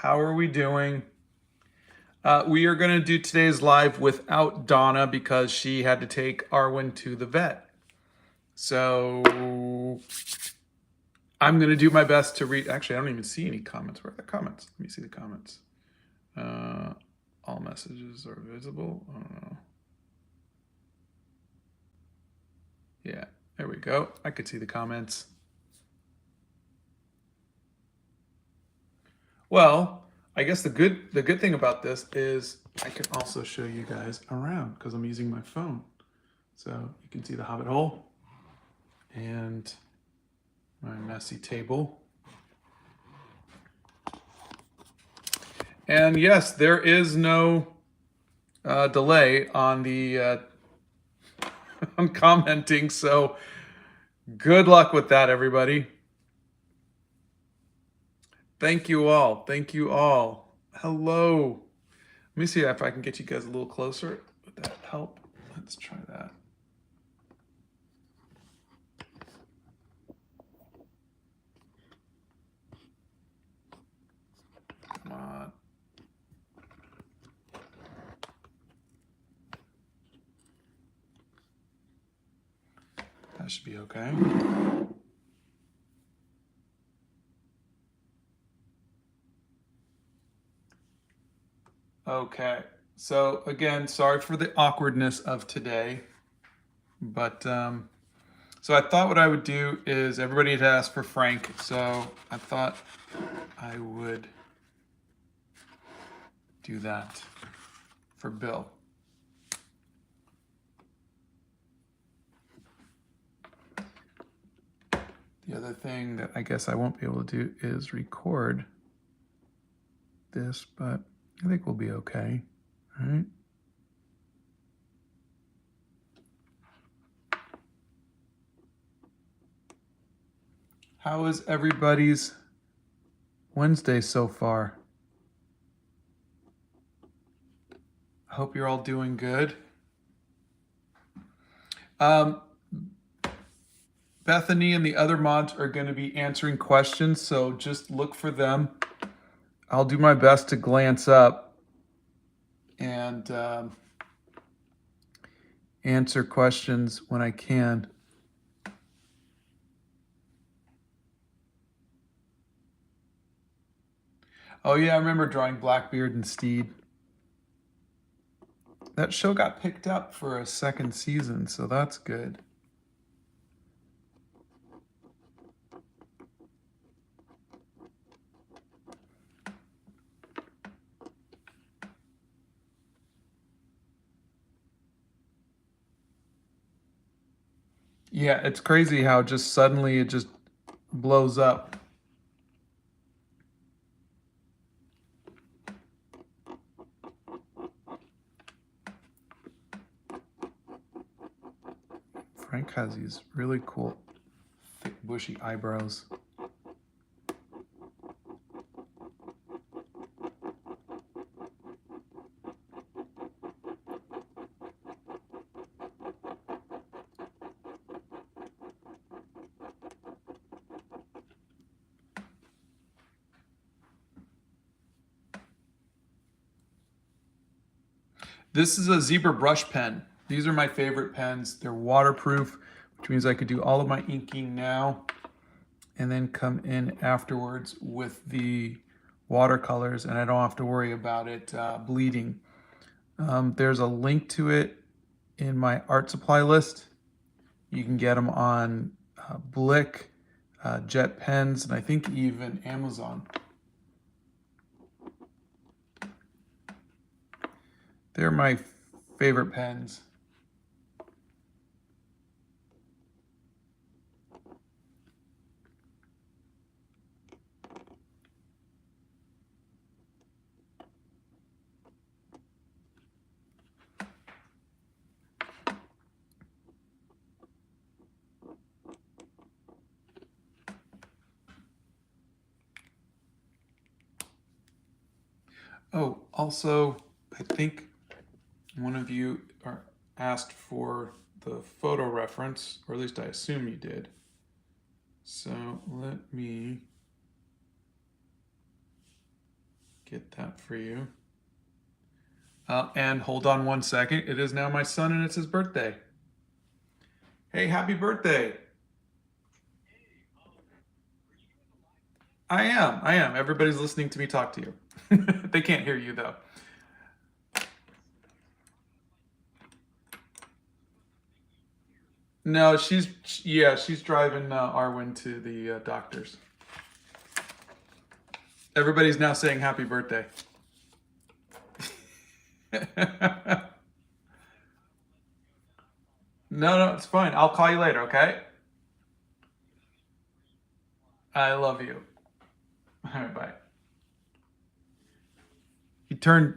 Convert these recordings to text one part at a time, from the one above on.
How are we doing? We are going to do today's live without Donna because she had to take Arwen to the vet. So I'm going to do my best to read. Actually, I don't even see any comments. Where are the comments? Let me see the comments. All messages are visible. I don't know. Yeah, there we go. I could see the comments. Well, I guess the good thing about this is I can also show you guys around because I'm using my phone. So you can see the Hobbit hole and my messy table. And yes, there is no delay on the on commenting. So good luck with that, everybody. Thank you all. Thank you all. Hello. Let me see if I can get you guys a little closer. Would that help? Let's try that. Come on. That should be okay. Okay. So again, sorry for the awkwardness of today, but so I thought what I would do is everybody had asked for Frank, so I thought I would do that for Bill. The other thing that I guess I won't be able to do is record this, but I think we'll be okay, right? How is everybody's Wednesday so far? I hope you're all doing good. Bethany and the other mods are going to be answering questions, so just look for them. I'll do my best to glance up and answer questions when I can. Oh yeah, I remember drawing Blackbeard and Steed. That show got picked up for a second season, so that's good. Yeah, it's crazy how just suddenly it just blows up. Frank has these really cool, thick, bushy eyebrows. This is a zebra brush pen. These are my favorite pens. They're waterproof, which means I could do all of my inking now and then come in afterwards with the watercolors, and I don't have to worry about it bleeding. There's a link to it in my art supply list. You can get them on Blick, Jet Pens, and I think even Amazon. They're my favorite pens. Oh, also, I think one of you asked for the photo reference, or at least I assume you did. So let me get that for you. And hold on one second. It is now my son and it's his birthday. Hey, happy birthday. I am. Everybody's listening to me talk to you. They can't hear you though. No, she's driving Arwen to the doctors. Everybody's now saying happy birthday. No, it's fine. I'll call you later, okay? I love you. All right, bye.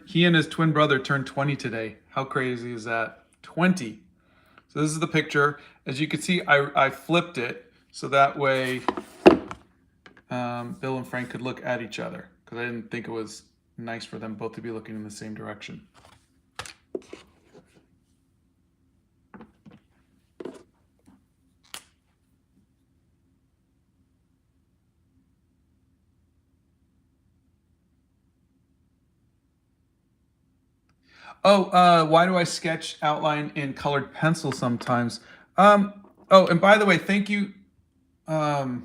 He and his twin brother turned 20 today. How crazy is that? 20. So this is the picture. As you can see, I flipped it so that way Bill and Frank could look at each other because I didn't think it was nice for them both to be looking in the same direction. Oh, why do I sketch outline in colored pencil sometimes? Oh, and by the way, thank you, Nyanabelle.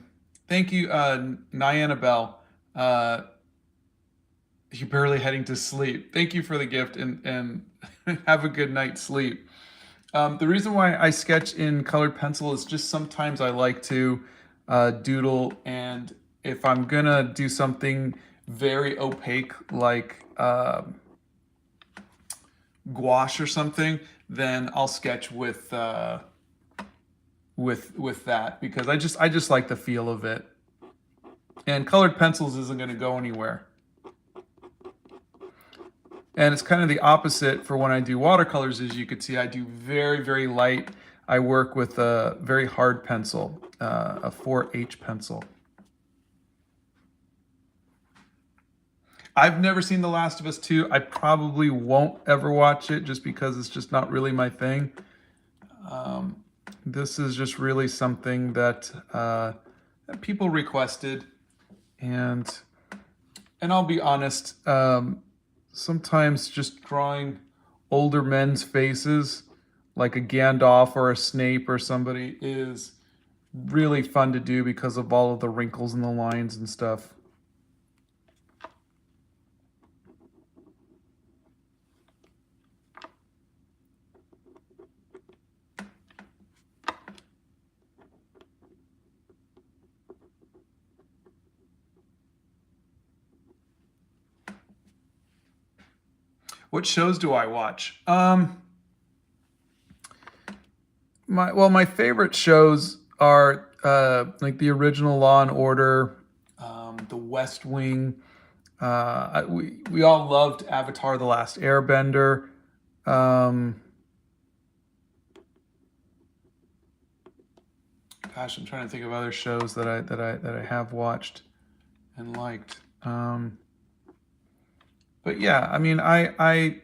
You're barely heading to sleep. Thank you for the gift and have a good night's sleep. The reason why I sketch in colored pencil is just sometimes I like to doodle, and if I'm gonna do something very opaque like gouache or something, then I'll sketch with that because I just like the feel of it. And colored pencils isn't going to go anywhere. And it's kind of the opposite for when I do watercolors. As you can see, I do very, very light. I work with a very hard pencil, a 4H pencil. I've never seen The Last of Us 2. I probably won't ever watch it just because it's just not really my thing. This is just really something that people requested, and I'll be honest, sometimes just drawing older men's faces like a Gandalf or a Snape or somebody is really fun to do because of all of the wrinkles and the lines and stuff. What shows do I watch? My favorite shows are like the original Law and Order, The West Wing. We all loved Avatar: The Last Airbender. Gosh, I'm trying to think of other shows that I have watched and liked. But yeah, I mean, I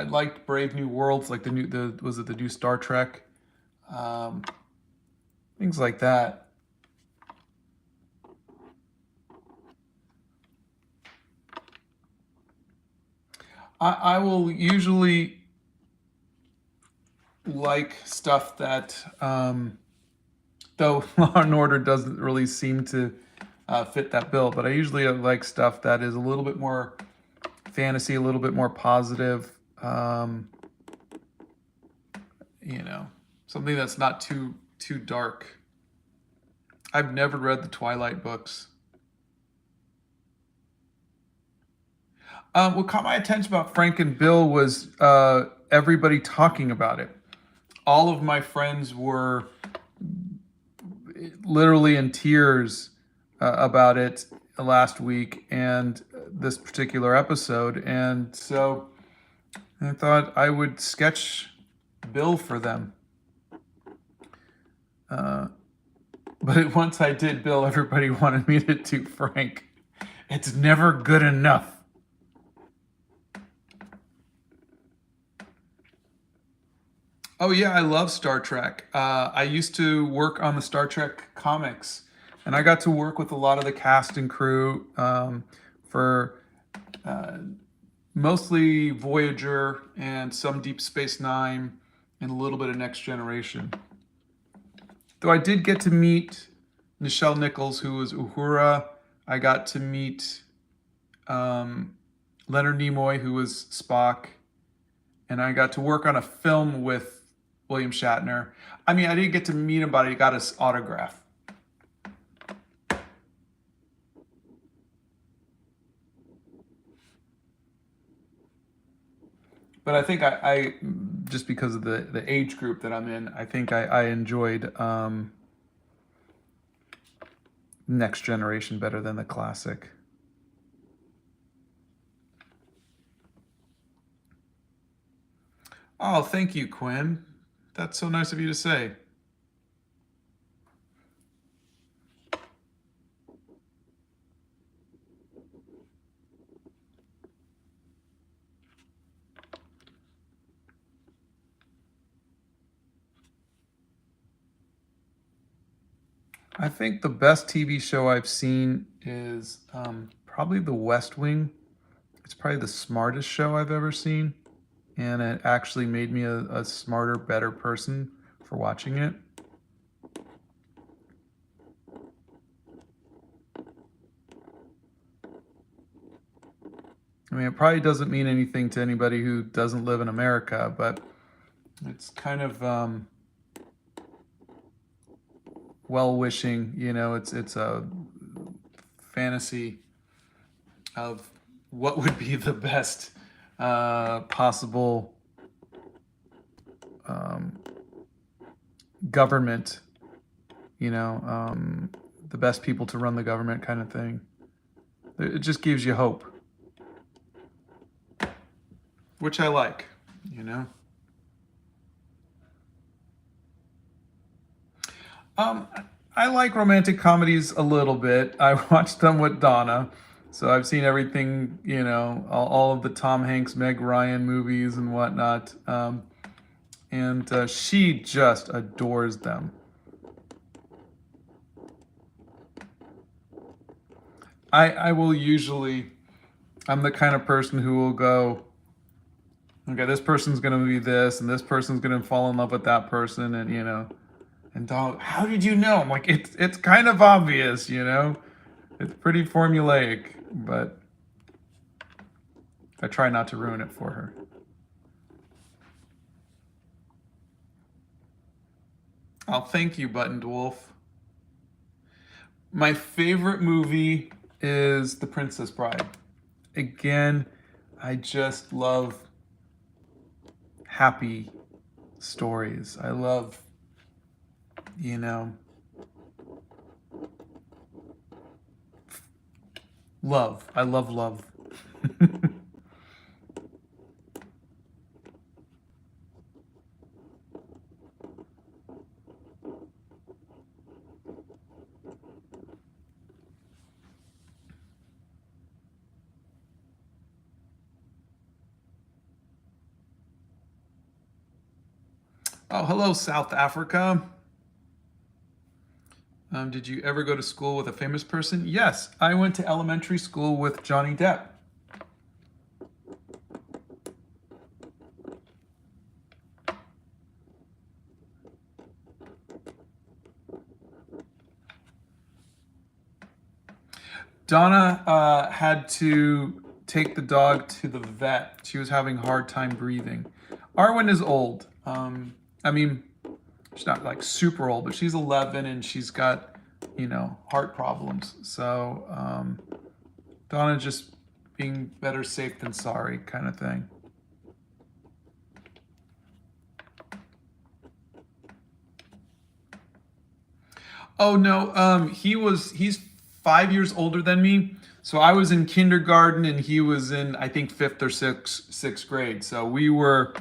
liked Brave New Worlds, like the new Star Trek, things like that. I will usually like stuff that, though Law and Order doesn't really seem to fit that bill, but I usually like stuff that is a little bit more fantasy, a little bit more positive, you know, something that's not too dark. I've never read the Twilight books. What caught my attention about Frank and Bill was everybody talking about it. All of my friends were literally in tears about it last week and this particular episode, and so I thought I would sketch Bill for them. But once I did Bill, everybody wanted me to do Frank. It's never good enough. Oh yeah, I love Star Trek. I used to work on the Star Trek comics, and I got to work with a lot of the cast and crew for Mostly Voyager and some Deep Space Nine and a little bit of Next Generation. Though I did get to meet Nichelle Nichols, who was Uhura. I got to meet Leonard Nimoy, who was Spock. And I got to work on a film with William Shatner. I mean, I didn't get to meet him, but I got his autograph. But I think I just because of the age group that I'm in, I think I enjoyed Next Generation better than the classic. Oh, thank you, Quinn. That's so nice of you to say. I think the best TV show I've seen is probably The West Wing. It's probably the smartest show I've ever seen. And it actually made me a smarter, better person for watching it. I mean, it probably doesn't mean anything to anybody who doesn't live in America, but it's kind of well-wishing. You know, it's a fantasy of what would be the best possible government. You know, the best people to run the government, kind of thing. It just gives you hope, which I like. You know. I like romantic comedies a little bit. I watched them with Donna, so I've seen everything, you know, all of the Tom Hanks, Meg Ryan movies and whatnot. And she just adores them. I will usually, I'm the kind of person who will go, okay, this person's going to be this, and this person's going to fall in love with that person, and, you know. And Donald, how did you know? I'm like, it's kind of obvious, you know? It's pretty formulaic, but I try not to ruin it for her. Oh, thank you, Buttoned Wolf. My favorite movie is The Princess Bride. Again, I just love happy stories. I love, you know, love. I love love. Oh, hello, South Africa. Did you ever go to school with a famous person? Yes, I went to elementary school with Johnny Depp. Donna had to take the dog to the vet. She was having a hard time breathing. Arwen is old. I mean, she's not like super old, but she's 11 and she's got, you know, heart problems. So Donna just being better safe than sorry kind of thing. Oh no, he's 5 years older than me. So I was in kindergarten and he was in, I think, fifth or sixth grade. So we were,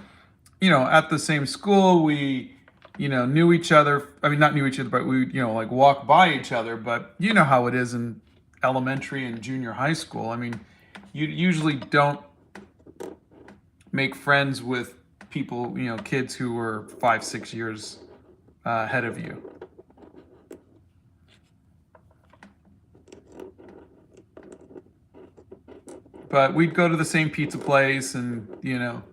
you know, at the same school. We, you know, knew each other. I mean, not knew each other, but we, you know, like walked by each other. But you know how it is in elementary and junior high school. I mean, you usually don't make friends with people, you know, kids who were 5, 6 years ahead of you. But we'd go to the same pizza place and, you know,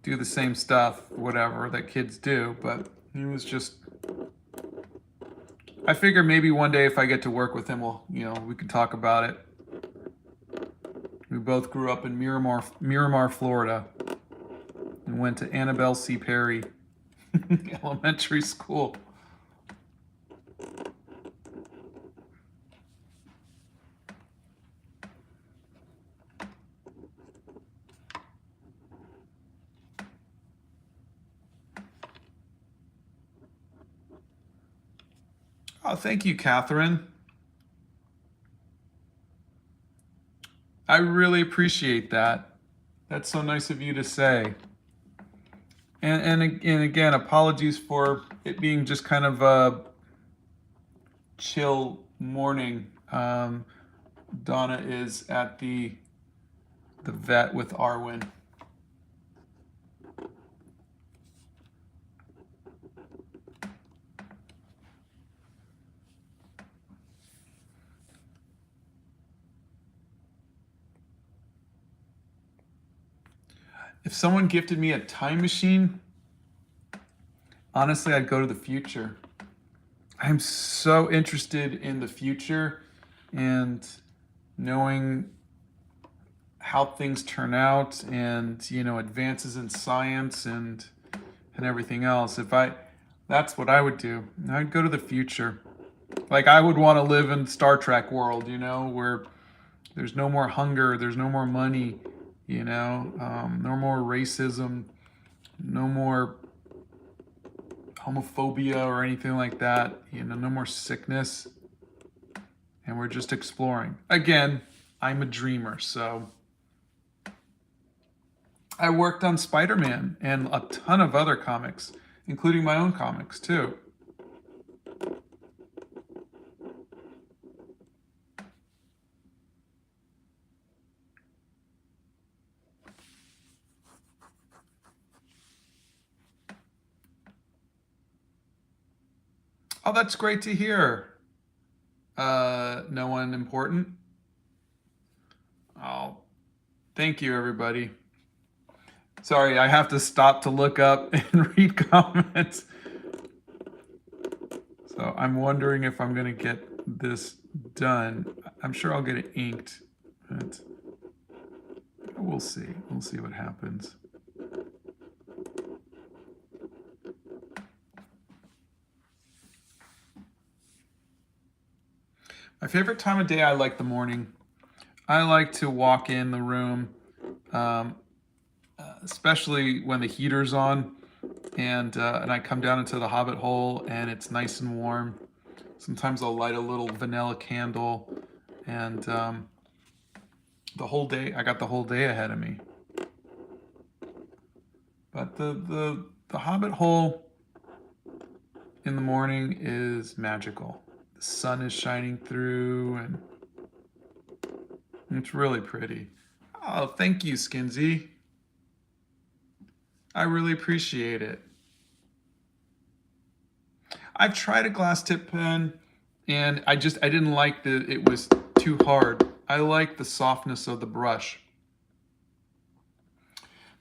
do the same stuff, whatever that kids do. But he was just, I figure maybe one day if I get to work with him, we can talk about it. We both grew up in Miramar, Florida, and went to Annabelle C. Perry Elementary School. Oh, thank you, Catherine. I really appreciate that. That's so nice of you to say. And again, apologies for it being just kind of a chill morning. Donna is at the vet with Arwen. If someone gifted me a time machine, honestly, I'd go to the future. I'm so interested in the future and knowing how things turn out and, you know, advances in science and everything else. That's what I would do. I'd go to the future. Like, I would want to live in Star Trek world, you know, where there's no more hunger, there's no more money, you know, no more racism, no more homophobia or anything like that, you know, no more sickness. And we're just exploring. Again, I'm a dreamer, so I worked on Spider-Man and a ton of other comics, including my own comics too. Oh, that's great to hear. No one important? Oh, thank you, everybody. Sorry, I have to stop to look up and read comments. So I'm wondering if I'm going to get this done. I'm sure I'll get it inked, but we'll see. We'll see what happens. My favorite time of day, I like the morning. I like to walk in the room, especially when the heater's on, and I come down into the Hobbit hole and it's nice and warm. Sometimes I'll light a little vanilla candle, and the whole day, I got the whole day ahead of me. But the Hobbit hole in the morning is magical. The sun is shining through, and it's really pretty. Oh, thank you, Skinsy. I really appreciate it. I've tried a glass tip pen, and I didn't like that it was too hard. I like the softness of the brush.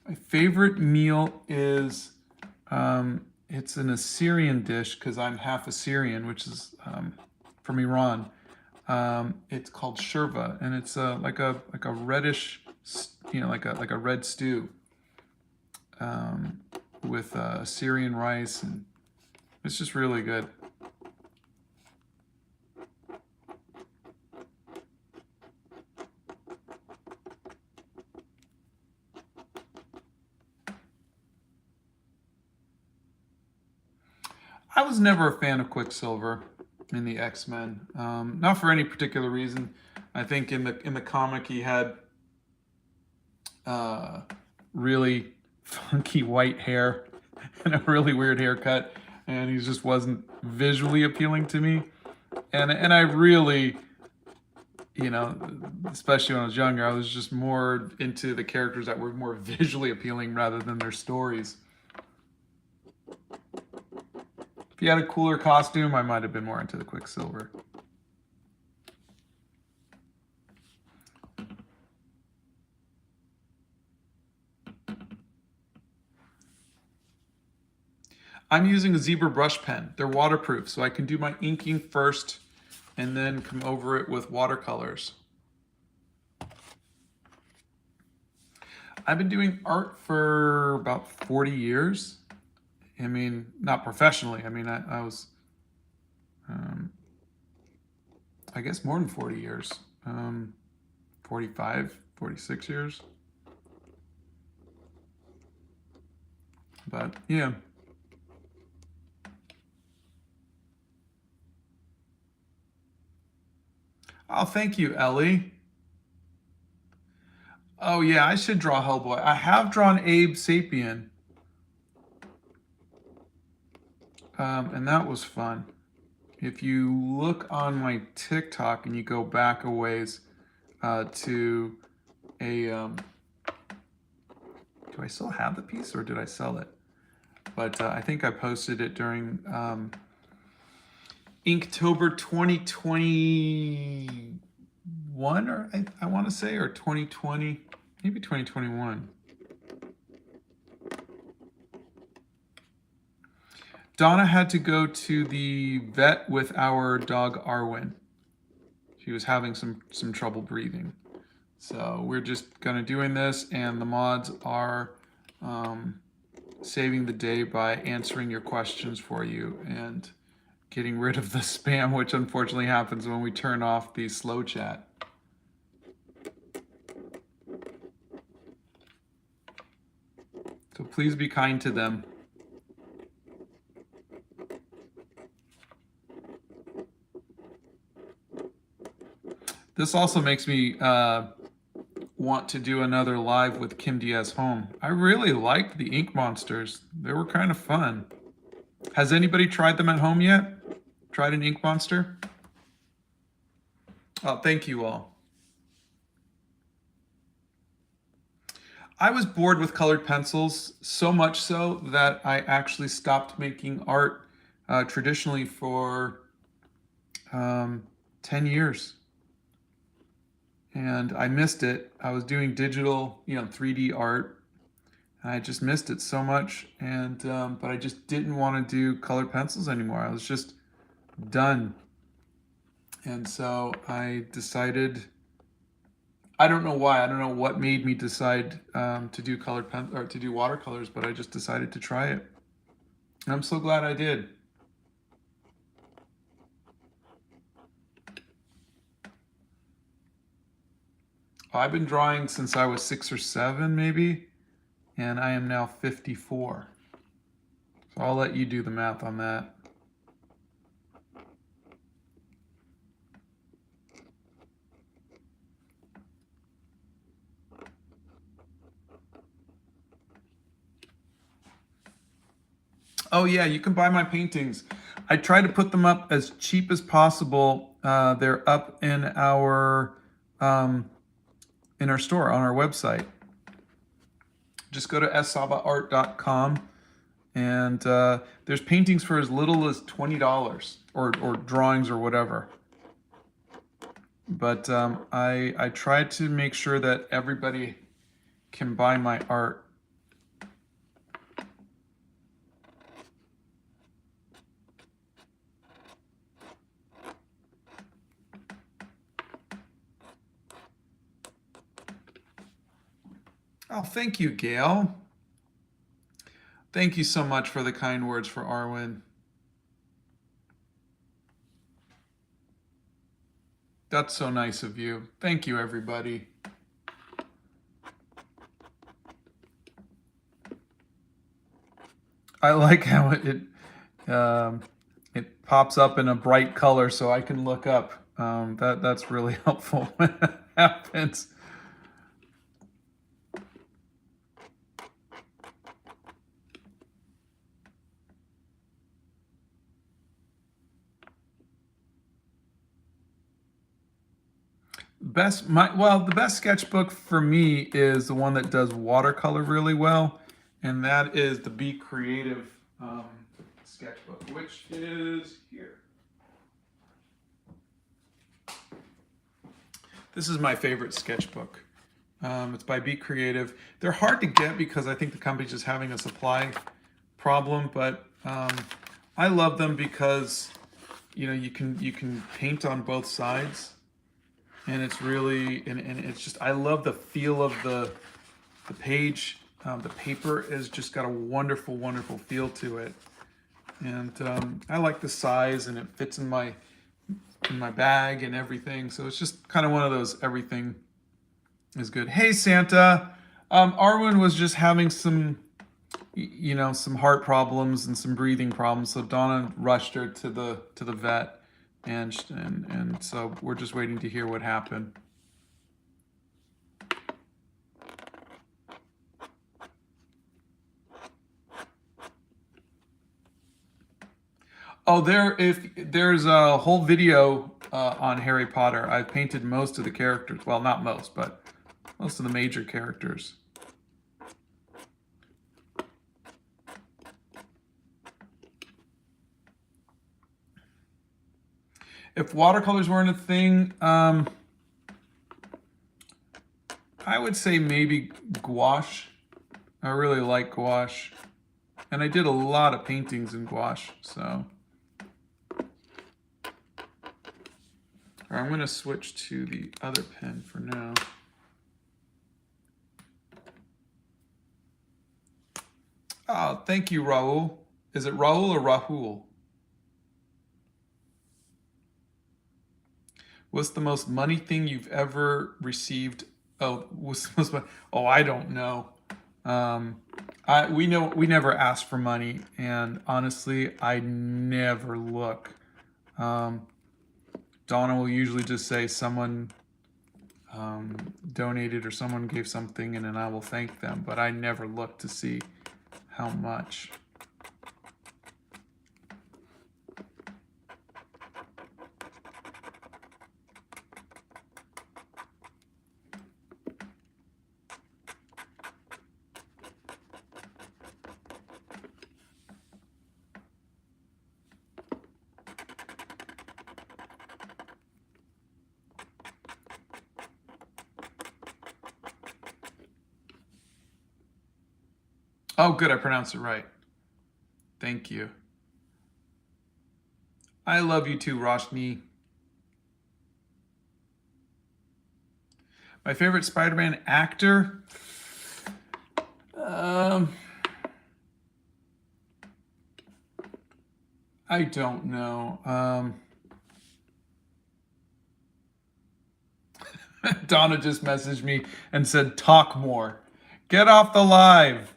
My favorite meal is, it's an Assyrian dish because I'm half Assyrian, which is from Iran. It's called shurva, and it's like a reddish, you know, like a red stew with Assyrian rice, and it's just really good. I was never a fan of Quicksilver in the X-Men, not for any particular reason. I think in the comic he had really funky white hair and a really weird haircut, and he just wasn't visually appealing to me. And I really, you know, especially when I was younger, I was just more into the characters that were more visually appealing rather than their stories. If he had a cooler costume, I might have been more into the Quicksilver. I'm using a zebra brush pen. They're waterproof, so I can do my inking first and then come over it with watercolors. I've been doing art for about 40 years. I mean, not professionally. I mean, I was, I guess more than 40 years. 45, 46 years. But yeah. Oh, thank you, Ellie. Oh yeah, I should draw Hellboy. I have drawn Abe Sapien. And that was fun. If you look on my TikTok and you go back a ways to a, do I still have the piece or did I sell it? But I think I posted it during Inktober 2021, or I want to say, or 2020, maybe 2021. Donna had to go to the vet with our dog Arwen. She was having some trouble breathing. So we're just gonna doing this, and the mods are saving the day by answering your questions for you and getting rid of the spam, which unfortunately happens when we turn off the slow chat. So please be kind to them. This also makes me want to do another live with Kim Diaz Home. I really liked the Ink Monsters. They were kind of fun. Has anybody tried them at home yet? Tried an Ink Monster? Oh, thank you all. I was bored with colored pencils, so much so that I actually stopped making art traditionally for 10 years. And I missed it. I was doing digital, 3D art. And I just missed it so much. And but I just didn't want to do colored pencils anymore. I was just done. And so I decided, I don't know why. I don't know what made me decide to do to do watercolors, but I just decided to try it. And I'm so glad I did. I've been drawing since I was 6 or 7, maybe, and I am now 54. So I'll let you do the math on that. Oh yeah, you can buy my paintings. I try to put them up as cheap as possible. They're up in our store on our website. Just go to sabaart.com, and there's paintings for as little as $20 or drawings or whatever. But I try to make sure that everybody can buy my art. Oh, thank you, Gail. Thank you so much for the kind words for Arwen. That's so nice of you. Thank you, everybody. I like how it pops up in a bright color so I can look up. That's really helpful when that happens. The best sketchbook for me is the one that does watercolor really well, and that is the Be Creative sketchbook, which is here. This is my favorite sketchbook. It's by Be Creative. They're hard to get because I think the company's just having a supply problem, but I love them because, you know, you can paint on both sides, and it's really, and it's just, I love the feel of the page. The paper has just got a wonderful, wonderful feel to it. And I like the size, and it fits in my bag and everything. So it's just kind of one of those, everything is good. Hey, Santa. Arwen was just having some, you know, some heart problems and some breathing problems. So Donna rushed her to the vet, and so we're just waiting to hear what happened. Oh, there's a whole video on Harry Potter. I painted most of the characters. Well, not most, but most of the major characters. If watercolors weren't a thing, I would say maybe gouache. I really like gouache. And I did a lot of paintings in gouache, so. All right, I'm going to switch to the other pen for now. Oh, thank you, Raul. Is it Raul or Rahul? What's the most money thing you've ever received? Oh, I don't know. We never ask for money, and honestly, I never look. Donna will usually just say someone donated or someone gave something, and then I will thank them, but I never look to see how much. Oh, good, I pronounced it right. Thank you. I love you too, Roshni. My favorite Spider-Man actor? I don't know. Donna just messaged me and said, talk more. Get off the live.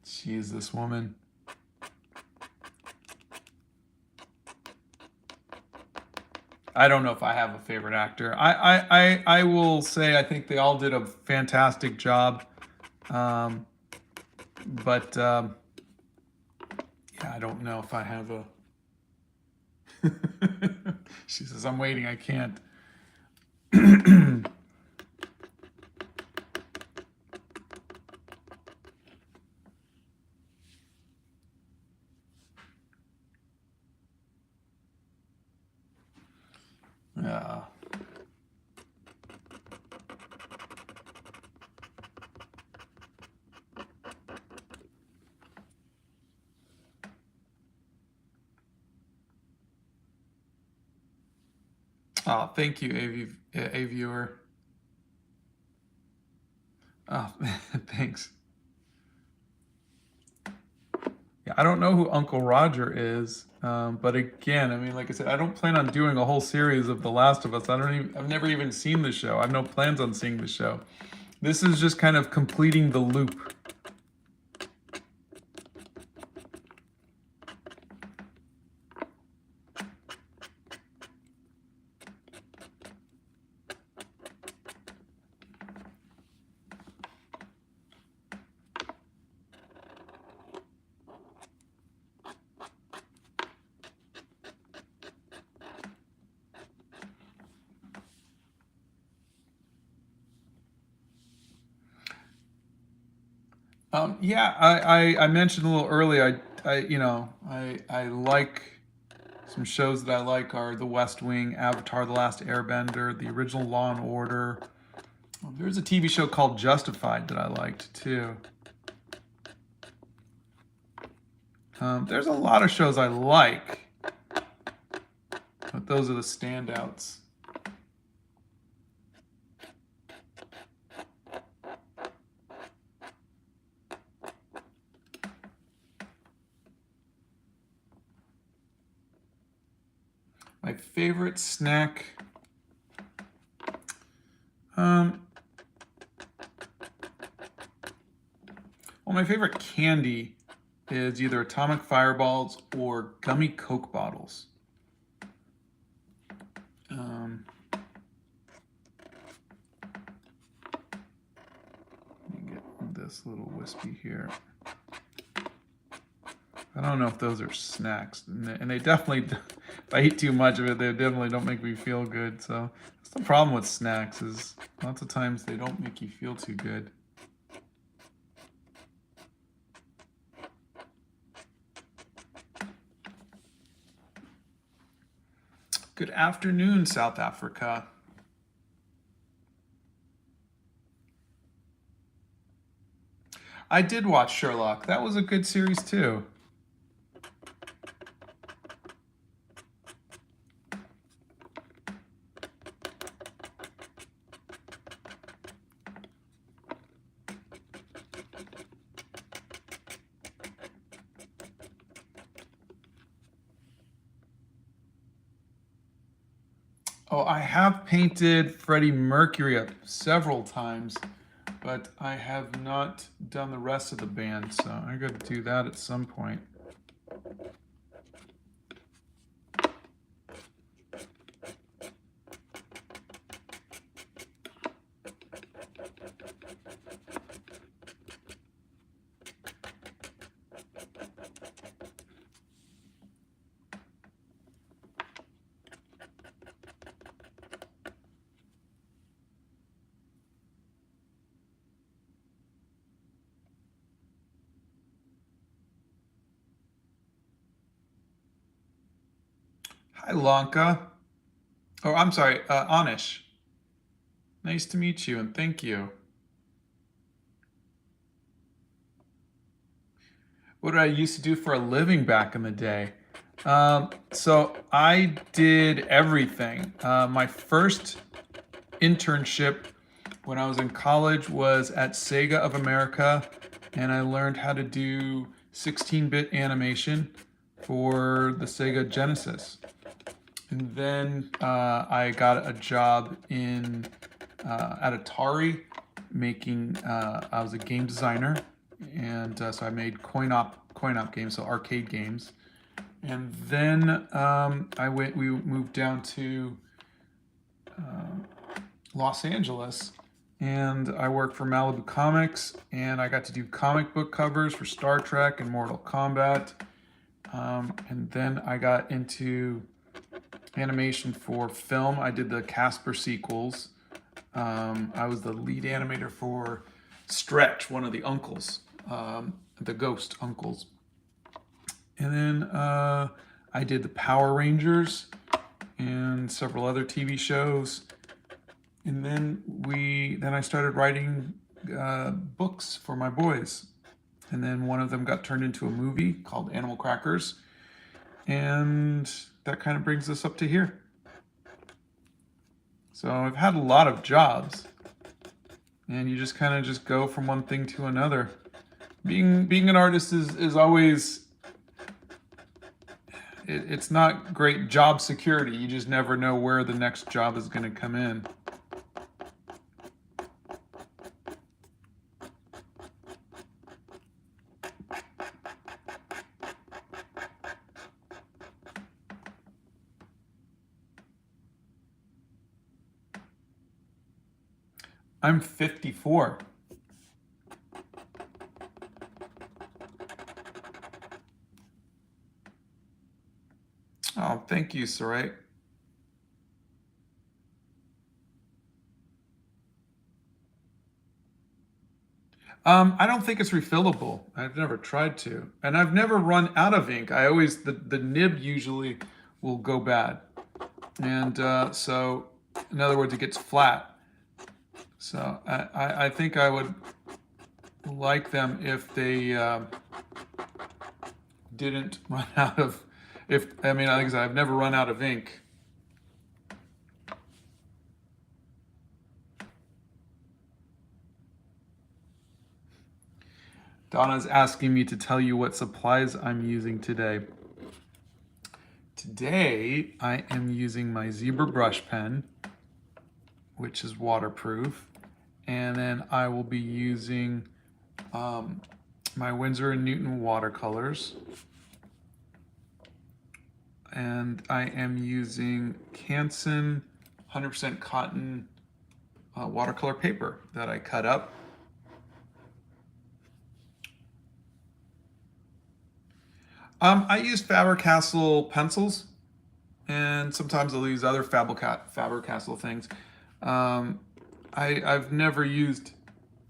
Jeez, this woman. I don't know if I have a favorite actor. I will say I think they all did a fantastic job. But yeah, I don't know if I have a... She says, I'm waiting, I can't. Yeah. Oh, thank you, A viewer. Oh, thanks. Yeah, I don't know who Uncle Roger is, but again, I mean, like I said, I don't plan on doing a whole series of The Last of Us. I've never even seen the show. I have no plans on seeing the show. This is just kind of completing the loop. Yeah, I mentioned a little earlier. I like some shows that I like are The West Wing, Avatar: The Last Airbender, the original Law and Order. There's a TV show called Justified that I liked too. There's a lot of shows I like, but those are the standouts. My favorite snack. Well, my favorite candy is either atomic fireballs or gummy Coke bottles. Let me get this little wispy here. I don't know if those are snacks, and they definitely, if I eat too much of it, they definitely don't make me feel good. So that's the problem with snacks, is lots of times they don't make you feel too good. Good afternoon, South Africa. I did watch Sherlock. That was a good series too. Oh, I have painted Freddie Mercury up several times, but I have not done the rest of the band, so I got to do that at some point. Hi, Lanka. Oh, I'm sorry, Anish. Nice to meet you, and thank you. What did I used to do for a living back in the day? So I did everything. My first internship when I was in college was at Sega of America, and I learned how to do 16-bit animation for the Sega Genesis. And then I got a job at Atari making. I was a game designer, and so I made coin op games, so arcade games. And then we moved down to Los Angeles, and I worked for Malibu Comics, and I got to do comic book covers for Star Trek and Mortal Kombat. And then I got into animation for film. I did the Casper sequels. I was the lead animator for Stretch, one of the uncles, the ghost uncles. And then I did the Power Rangers and several other TV shows. And then I started writing books for my boys. And then one of them got turned into a movie called Animal Crackers. And that kind of brings us up to here. So I've had a lot of jobs, and you just kind of just go from one thing to another. Being an artist is always, it's not great job security. You just never know where the next job is going to come in. I'm 54. Oh, thank you, Sarai. I don't think it's refillable. I've never tried to. And I've never run out of ink. I always, the nib usually will go bad. And so, in other words, it gets flat. So I think I would like them if they didn't run out of, like I said, I've never run out of ink. Donna's asking me to tell you what supplies I'm using today. Today, I am using my Zebra brush pen, which is waterproof. And then I will be using my Winsor & Newton watercolors. And I am using Canson 100% cotton watercolor paper that I cut up. I use Faber-Castell pencils, and sometimes I'll use other Faber-Castell things. I've never used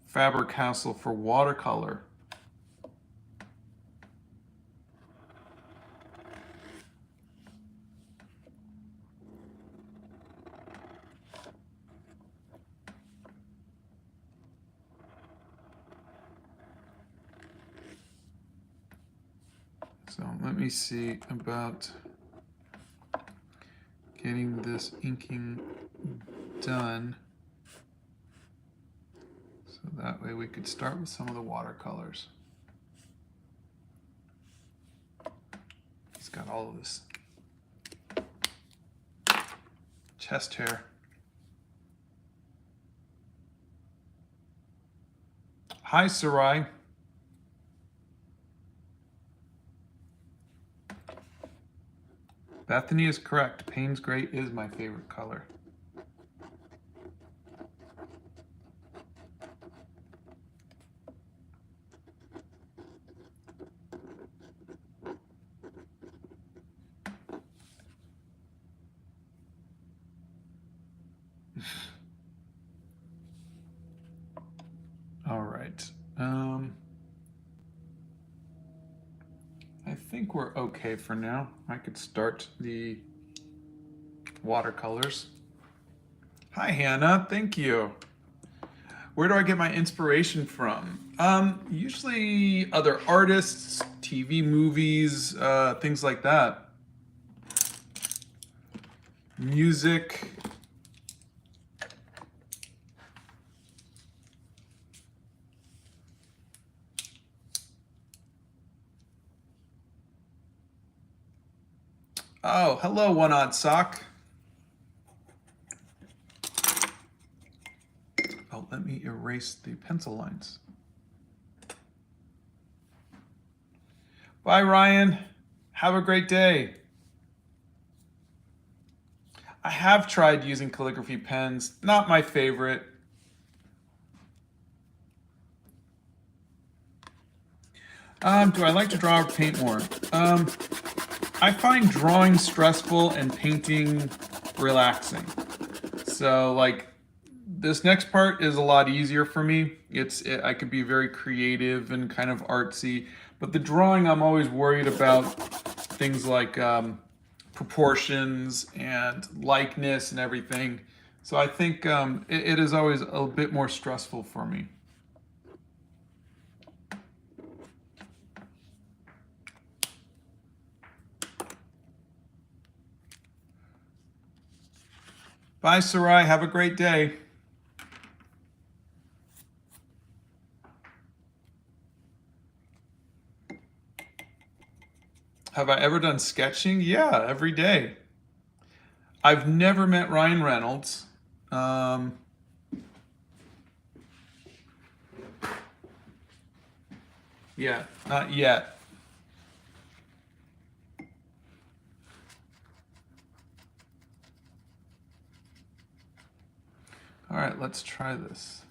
Faber-Castell for watercolor. So let me see about getting this inking done. So that way we could start with some of the watercolors. He's got all of this chest hair. Hi, Sarai. Bethany is correct. Payne's Gray is my favorite color. All right. I think we're okay for now. I could start the watercolors. Hi, Hannah. Thank you. Where do I get my inspiration from? Usually other artists, TV, movies, things like that. Music. Oh, hello, One Odd Sock. Oh, let me erase the pencil lines. Bye, Ryan. Have a great day. I have tried using calligraphy pens. Not my favorite. Do I like to draw or paint more? I find drawing stressful and painting relaxing. So like this next part is a lot easier for me. I could be very creative and kind of artsy, but the drawing I'm always worried about things like proportions and likeness and everything. So I think it is always a bit more stressful for me. Bye, Sarai. Have a great day. Have I ever done sketching? Yeah, every day. I've never met Ryan Reynolds. Yeah, not yet. All right, let's try this.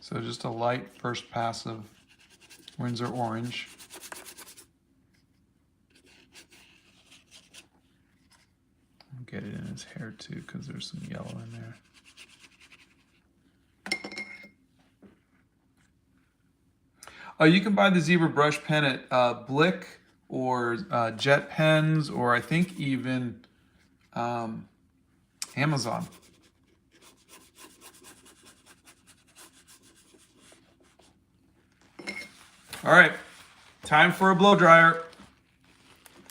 So just a light first pass of Winsor orange. get it in his hair too, because there's some yellow in there. You can buy the zebra brush pen at Blick or Jet Pens, or I think even Amazon. All right, time for a blow dryer.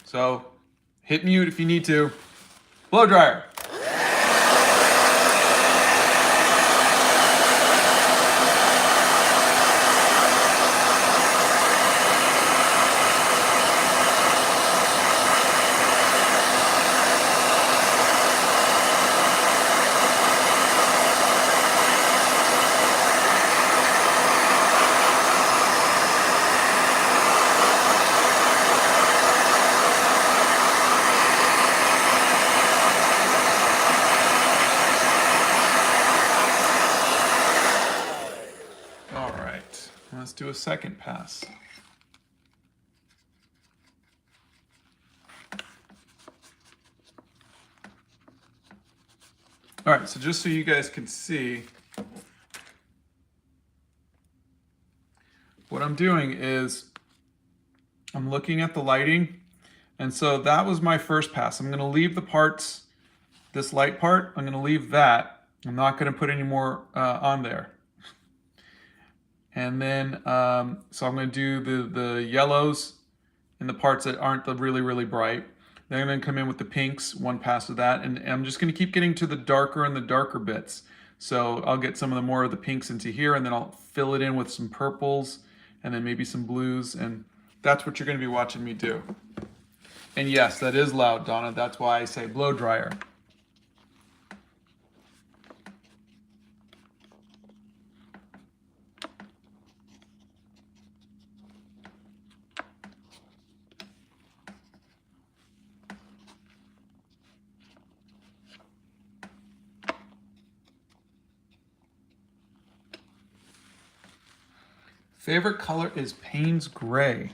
So hit mute if you need to. Blow dryer. Let's do a second pass. All right, so just so you guys can see, what I'm doing is I'm looking at the lighting, and so that was my first pass. I'm going to leave the parts, this light part, I'm going to leave that. I'm not going to put any more on there. And then, so I'm going to do the yellows and the parts that aren't the really, really bright. Then I'm going to come in with the pinks, one pass of that, and I'm just going to keep getting to the darker and the darker bits. So I'll get some of the more of the pinks into here, and then I'll fill it in with some purples, and then maybe some blues, and that's what you're going to be watching me do. And yes, that is loud, Donna. That's why I say blow dryer. Favorite color is Payne's Gray.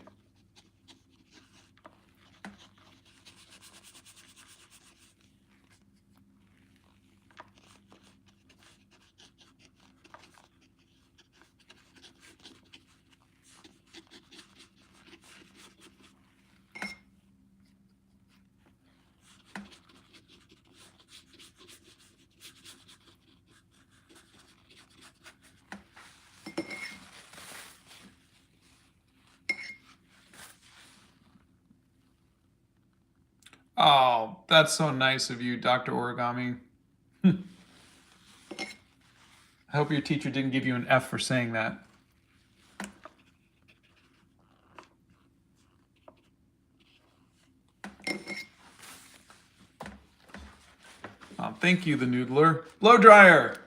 Oh, that's so nice of you, Dr. Origami. I hope your teacher didn't give you an F for saying that. Oh, thank you, the noodler. Blow dryer.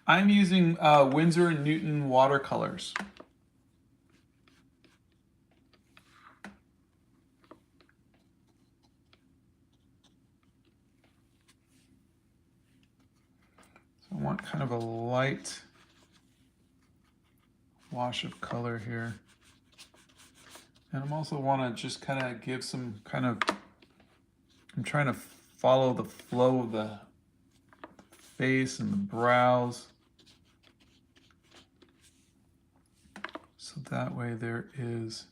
I'm using Winsor & Newton watercolors. So I want kind of a light wash of color here. And I'm also want to just kind of give some kind of, I'm trying to follow the flow of the face and the brows. So that way there is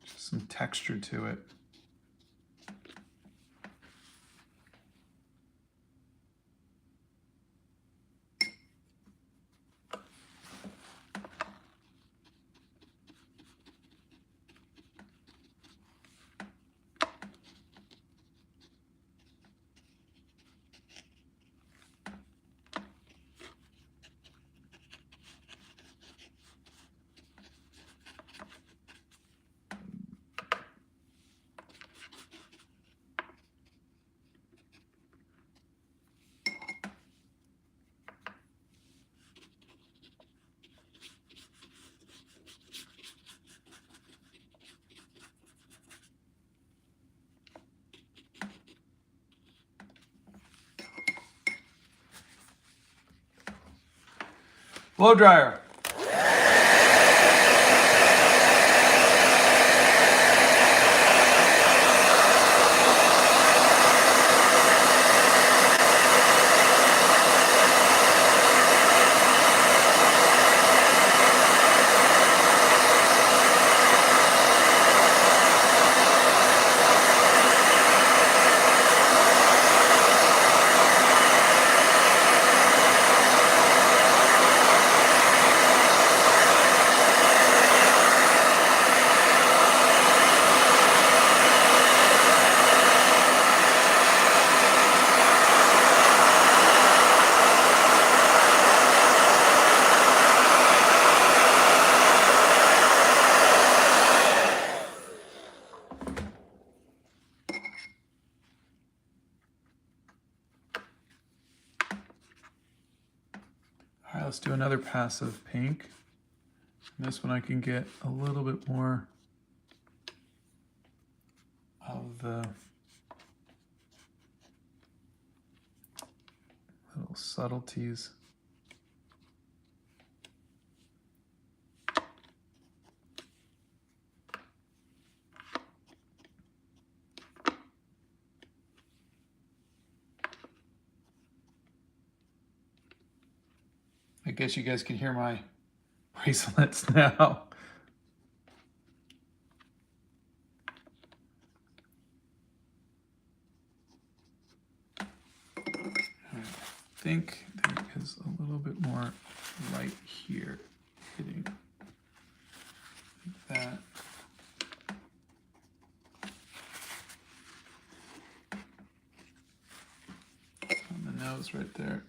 just some texture to it. Blow dryer. All right, let's do another pass of pink. And this one I can get a little bit more of the little subtleties. I guess you guys can hear my bracelets now. I think there is a little bit more right here hitting like that. On the nose right there.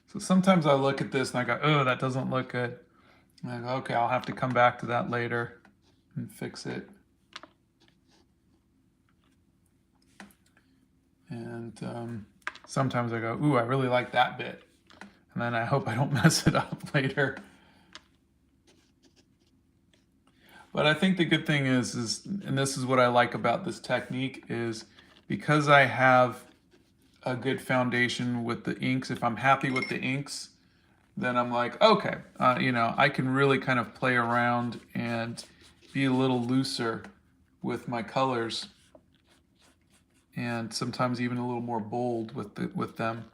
So sometimes I look at this and I go, oh, that doesn't look good. And I go, okay, I'll have to come back to that later and fix it. And sometimes I go, ooh, I really like that bit. And then I hope I don't mess it up later. But I think the good thing is, and this is what I like about this technique, is because I have a good foundation with the inks, if I'm happy with the inks, then I'm like, okay, you know, I can really kind of play around and be a little looser with my colors, and sometimes even a little more bold with them,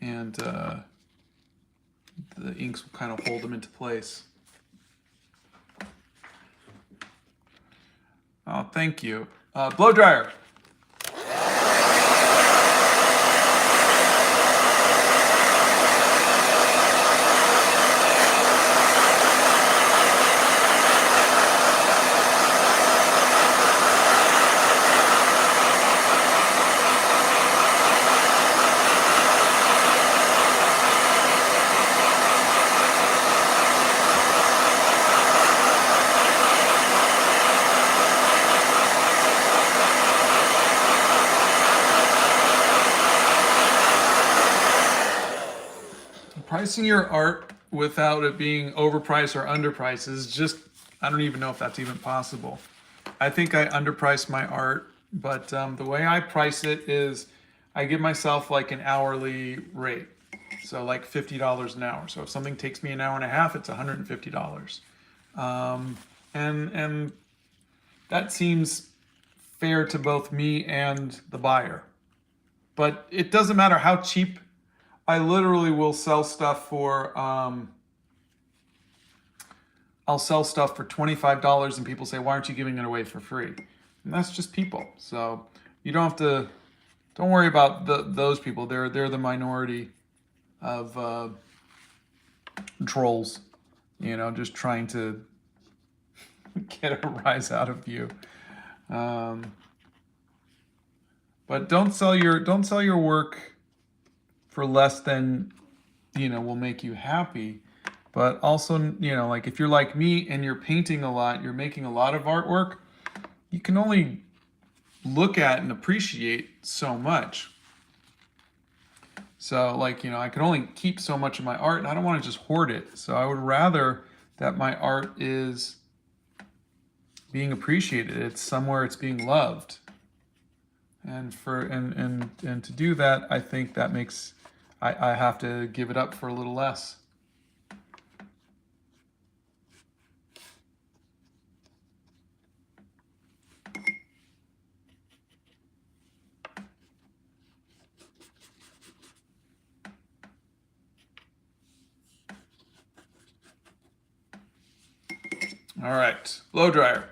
and the inks will kind of hold them into place. Oh, thank you. Blow dryer. Pricing your art without it being overpriced or underpriced is just, I don't even know if that's even possible. I think I underprice my art, but the way I price it is I give myself like an hourly rate. So like $50 an hour. So if something takes me an hour and a half, it's $150. And that seems fair to both me and the buyer. But it doesn't matter how cheap. I literally will sell stuff for, I'll sell stuff for $25 and people say, why aren't you giving it away for free? And that's just people. So you don't have to, don't worry about those people. They're the minority of trolls, you know, just trying to get a rise out of you. But don't sell your work for less than, you know, will make you happy. But also, you know, like if you're like me and you're painting a lot, you're making a lot of artwork, you can only look at and appreciate so much. So like, I can only keep so much of my art, and I don't want to just hoard it. So I would rather that my art is being appreciated. It's somewhere, it's being loved. And to do that, I think that makes I have to give it up for a little less. All right, blow dryer.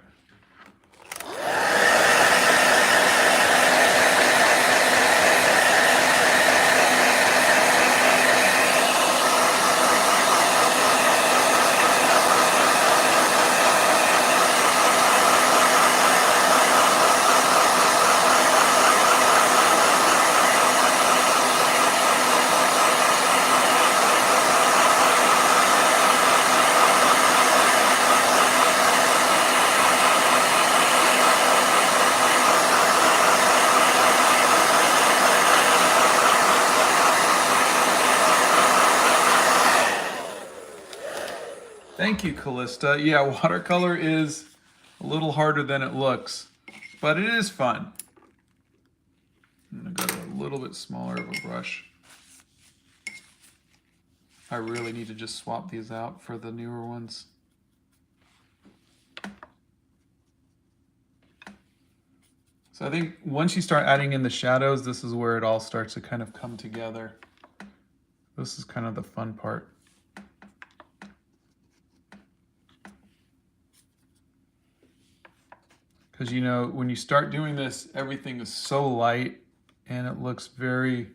Thank you, Callista. Yeah, watercolor is a little harder than it looks, but it is fun. I'm gonna go to a little bit smaller of a brush. I really need to just swap these out for the newer ones. So I think once you start adding in the shadows, this is where it all starts to kind of come together. This is kind of the fun part. Because when you start doing this, everything is so light and it looks very...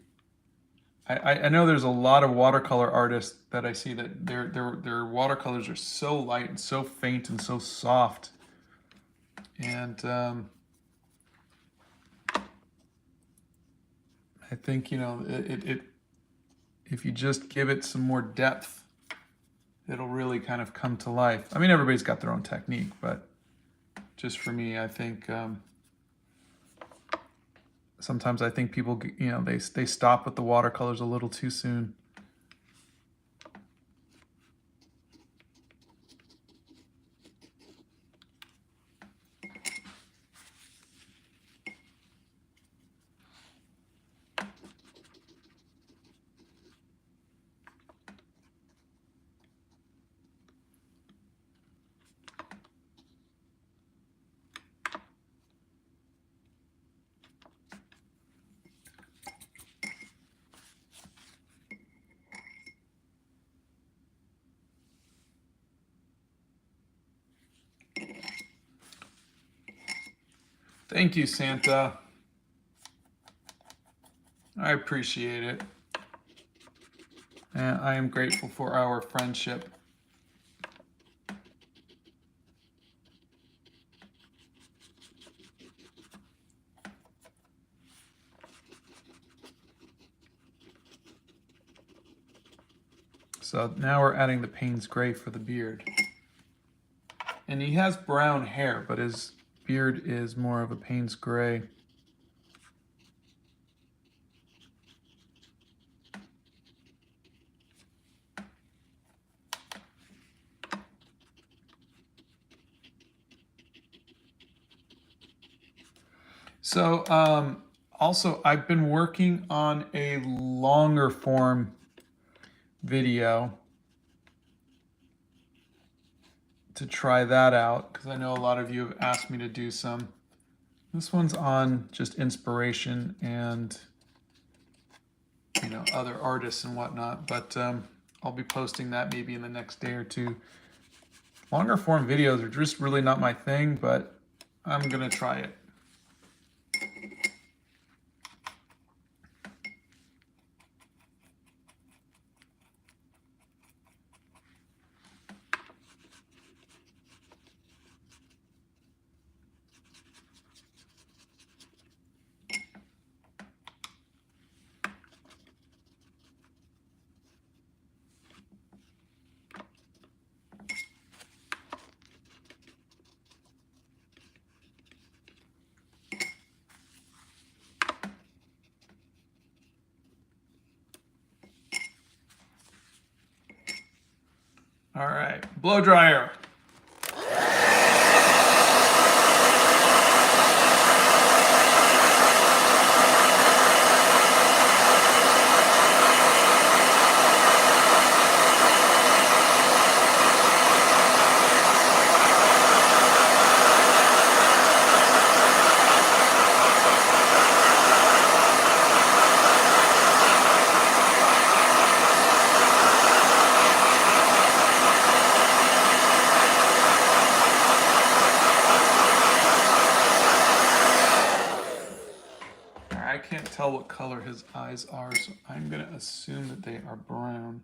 I know there's a lot of watercolor artists that I see that their watercolors are so light and so faint and so soft. And I think, if you just give it some more depth, it'll really kind of come to life. I mean, everybody's got their own technique, but just for me, I think sometimes I think people, they stop with the watercolors a little too soon. Thank you, Santa. I appreciate it. And I am grateful for our friendship. So now we're adding the Payne's Gray for the beard. And he has brown hair, but his beard is more of a Payne's Gray. So also I've been working on a longer form video to try that out, because I know a lot of you have asked me to do some. This one's on just inspiration and other artists and whatnot, but I'll be posting that maybe in the next day or two. Longer form videos are just really not my thing, but I'm gonna try it. All right, blow dryer. I can't tell what color his eyes are, so I'm going to assume that they are brown.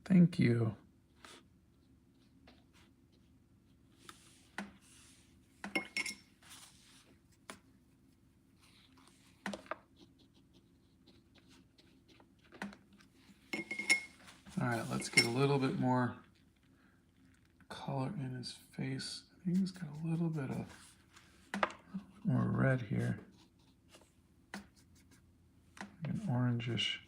Thank you. All right, let's get a little bit more color in his face. I think he's got a little bit of more red here. An orangish.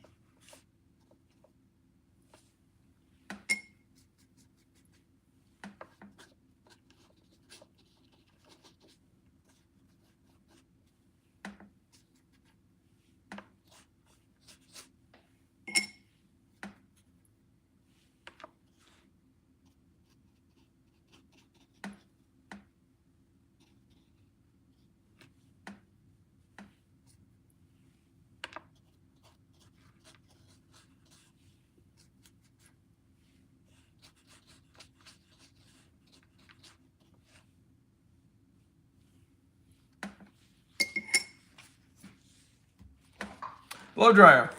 Blow dryer.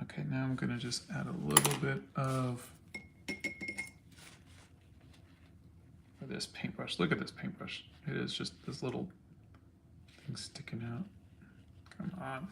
Okay, now I'm gonna just add a little bit of this paintbrush. Look at this paintbrush. It is just this little thing sticking out. Come on.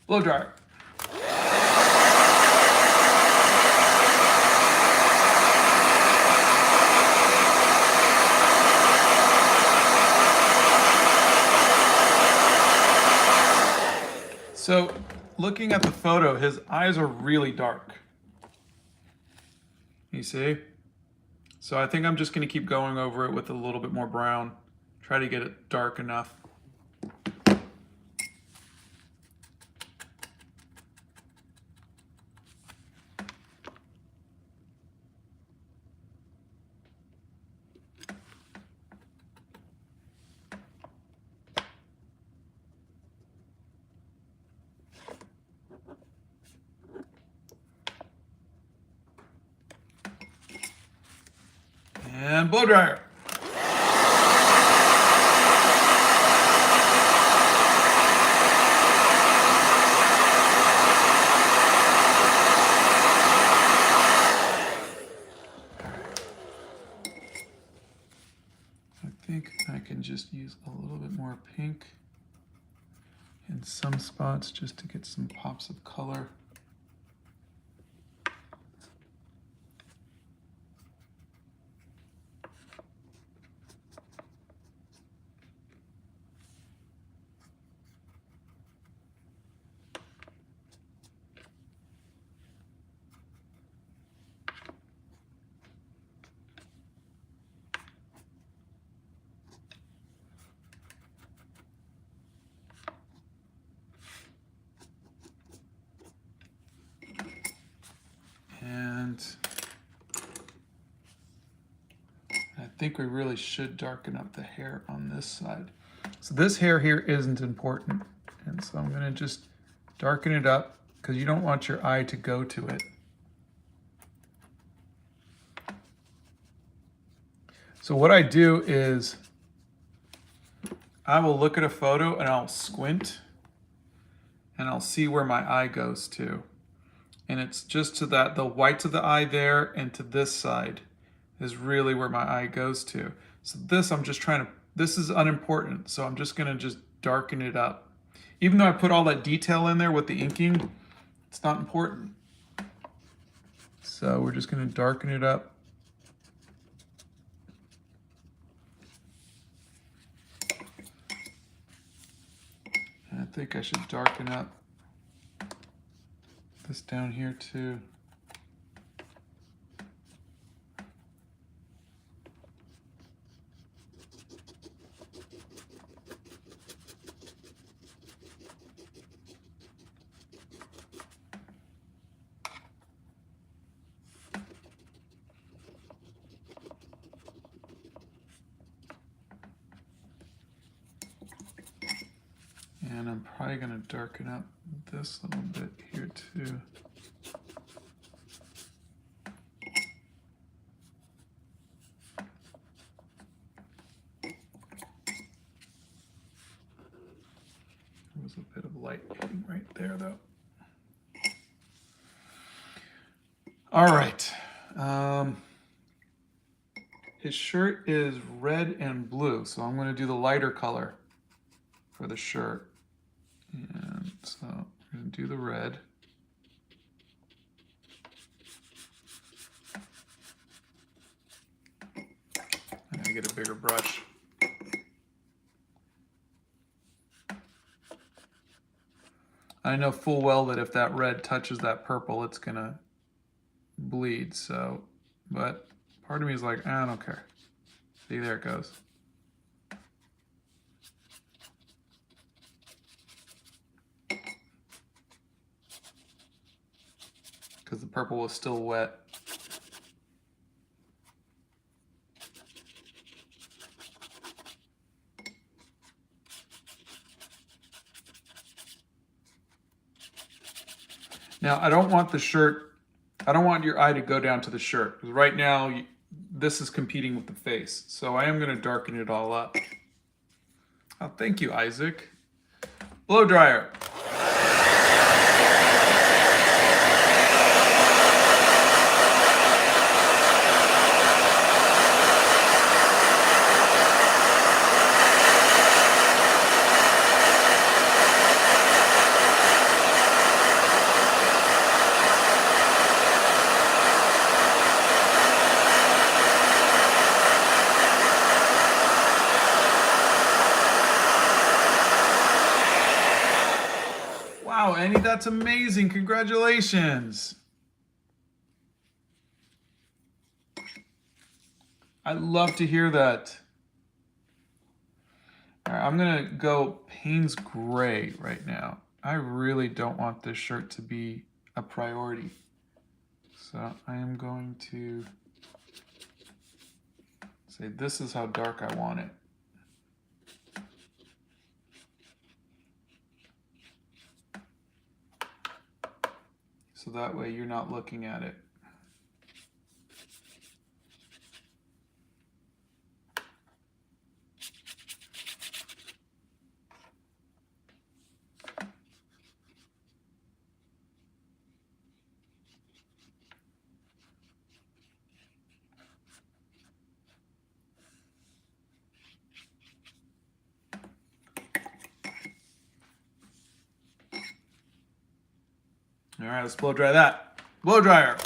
Blow dryer. So, looking at the photo, his eyes are really dark. You see? So I think I'm just going to keep going over it with a little bit more brown. Try to get it dark enough. And blow dryer. think I can just use a little bit more pink in some spots just to get some pops of color. And I think we really should darken up the hair on this side. So this hair here isn't important. And so I'm gonna just darken it up because you don't want your eye to go to it. So what I do is I will look at a photo and I'll squint and I'll see where my eye goes to. And it's just to that, the whites of the eye there and to this side is really where my eye goes to. So this, I'm just trying to, this is unimportant. So I'm just gonna just darken it up. Even though I put all that detail in there with the inking, it's not important. So we're just gonna darken it up. And I think I should darken up this down here too. And I'm probably going to darken up this little bit here too. There was a bit of light hitting right there though. All right. His shirt is red and blue, so I'm going to do the lighter color for the shirt. And so I'm going to do the red. I'm going to get a bigger brush. I know full well that if that red touches that purple, it's going to bleed. So, but part of me is like, I don't care. See, there it goes. Because the purple was still wet. Now, I don't want the shirt, I don't want your eye to go down to the shirt. Because right now, this is competing with the face. So I am going to darken it all up. Oh, thank you, Isaac. Blow dryer. Wow, Annie, that's amazing. Congratulations. I love to hear that. All right, I'm going to go Payne's Gray right now. I really don't want this shirt to be a priority. So I am going to say this is how dark I want it. So that way you're not looking at it. All right, let's blow dry that. Blow dryer.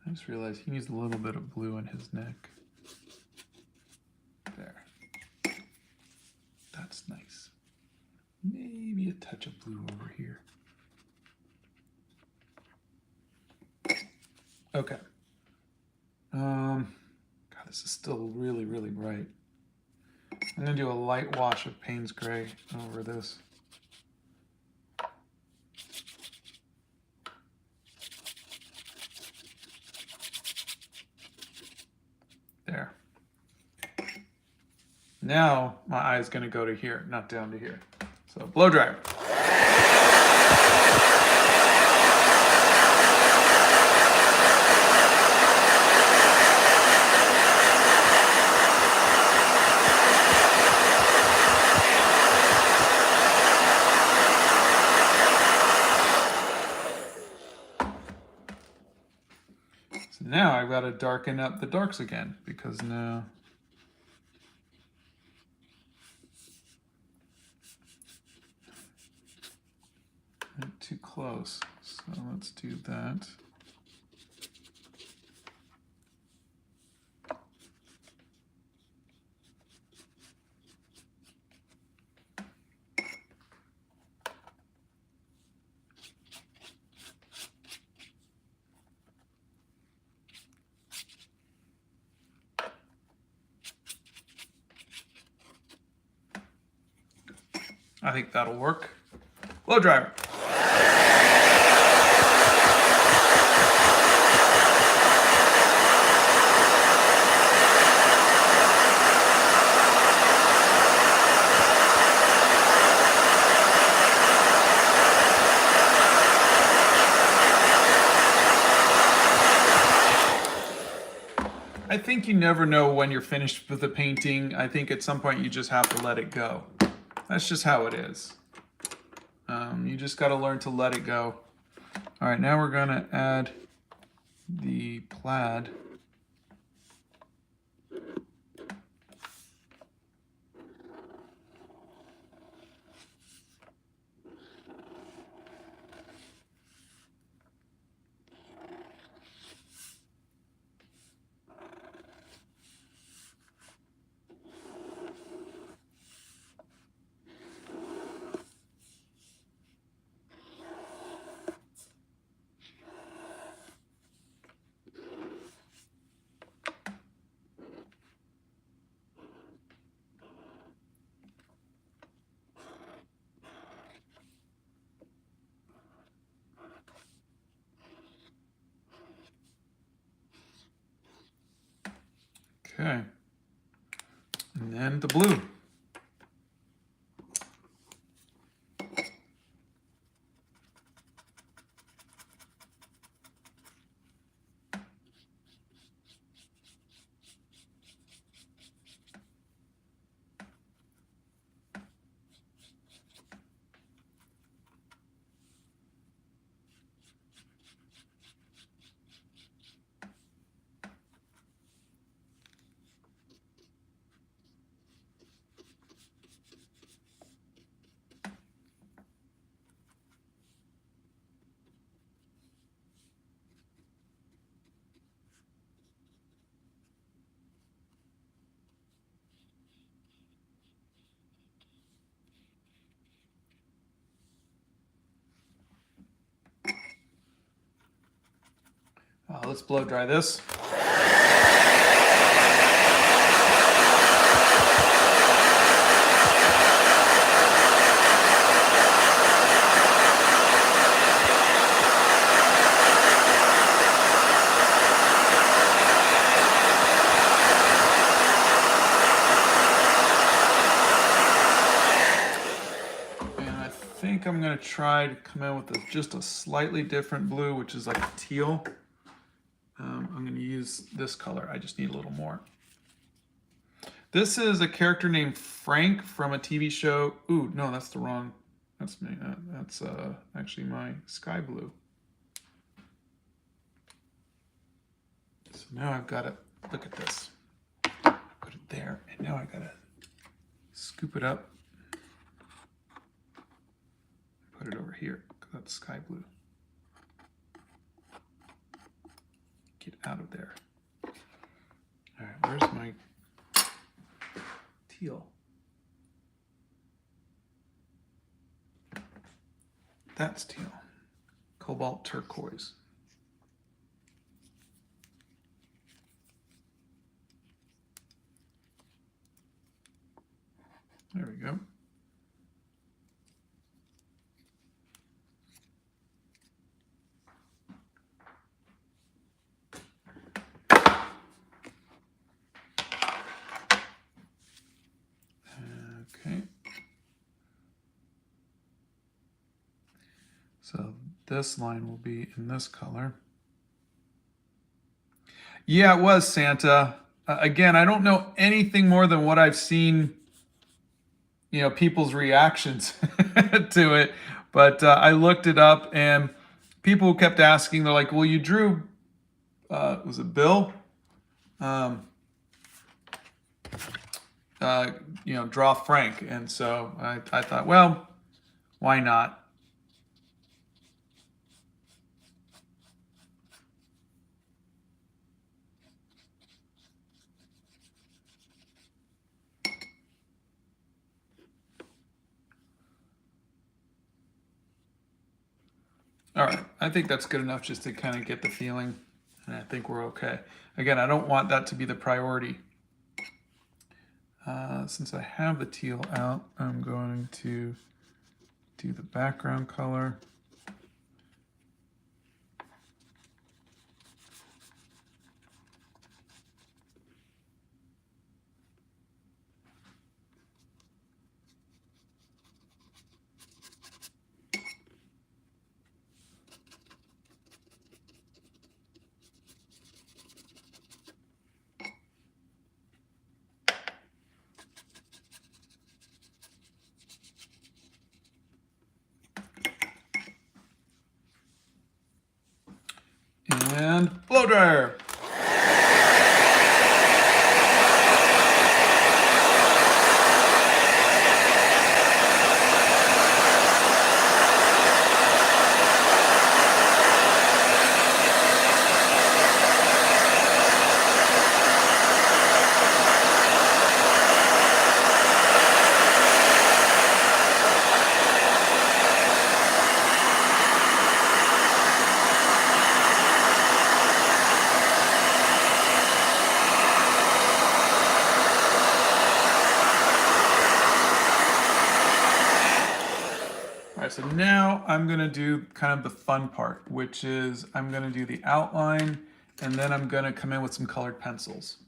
I just realized he needs a little bit of blue in his neck. There. That's nice. Maybe a touch of blue over here. Okay. God, this is still really, really bright. I'm gonna do a light wash of Payne's Gray over this. There. Now my eye is gonna go to here, not down to here. So blow dryer. So now I've got to darken up the darks again because now not too close. So let's do that. I think that'll work. Blow dryer. I think you never know when you're finished with the painting. I think at some point you just have to let it go. That's just how it is. You just got to learn to let it go. All right, now we're going to add the plaid. Okay, and then the blue. Let's blow dry this. And I think I'm going gonna try to come in with just a slightly different blue, which is like a teal. I'm gonna use this color. I just need a little more. This is a character named Frank from a TV show. Ooh, no, that's the wrong. That's me. That's actually my sky blue. So now I've got to look at this. Put it there, and now I gotta scoop it up. Put it over here, because that's sky blue. Get out of there. All right, where's my teal? That's teal. Cobalt turquoise. There we go. Okay. So this line will be in this color. Yeah, it was Santa. Again, I don't know anything more than what I've seen, you know, people's reactions to it. But I looked it up, and people kept asking, they're like, well, you drew, was it Bill? You know, draw Frank. And so I thought, well, why not? All right, I think that's good enough just to kind of get the feeling, and I think we're okay. Again, I don't want that to be the priority. Since I have the teal out, I'm going to do the background color. And blow dryer. So now I'm going to do kind of the fun part, which is I'm going to do the outline, and then I'm going to come in with some colored pencils.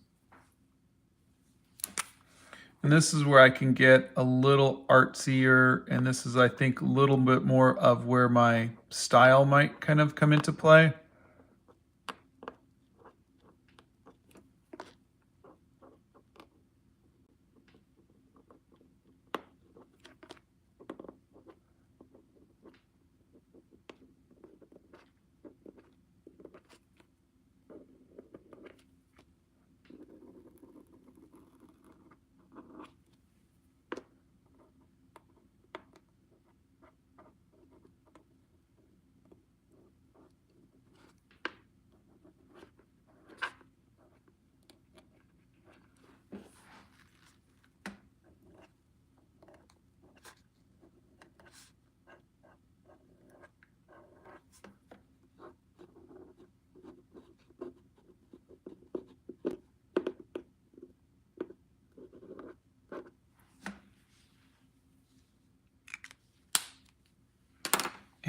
And this is where I can get a little artsier, and this is, I think, a little bit more of where my style might kind of come into play.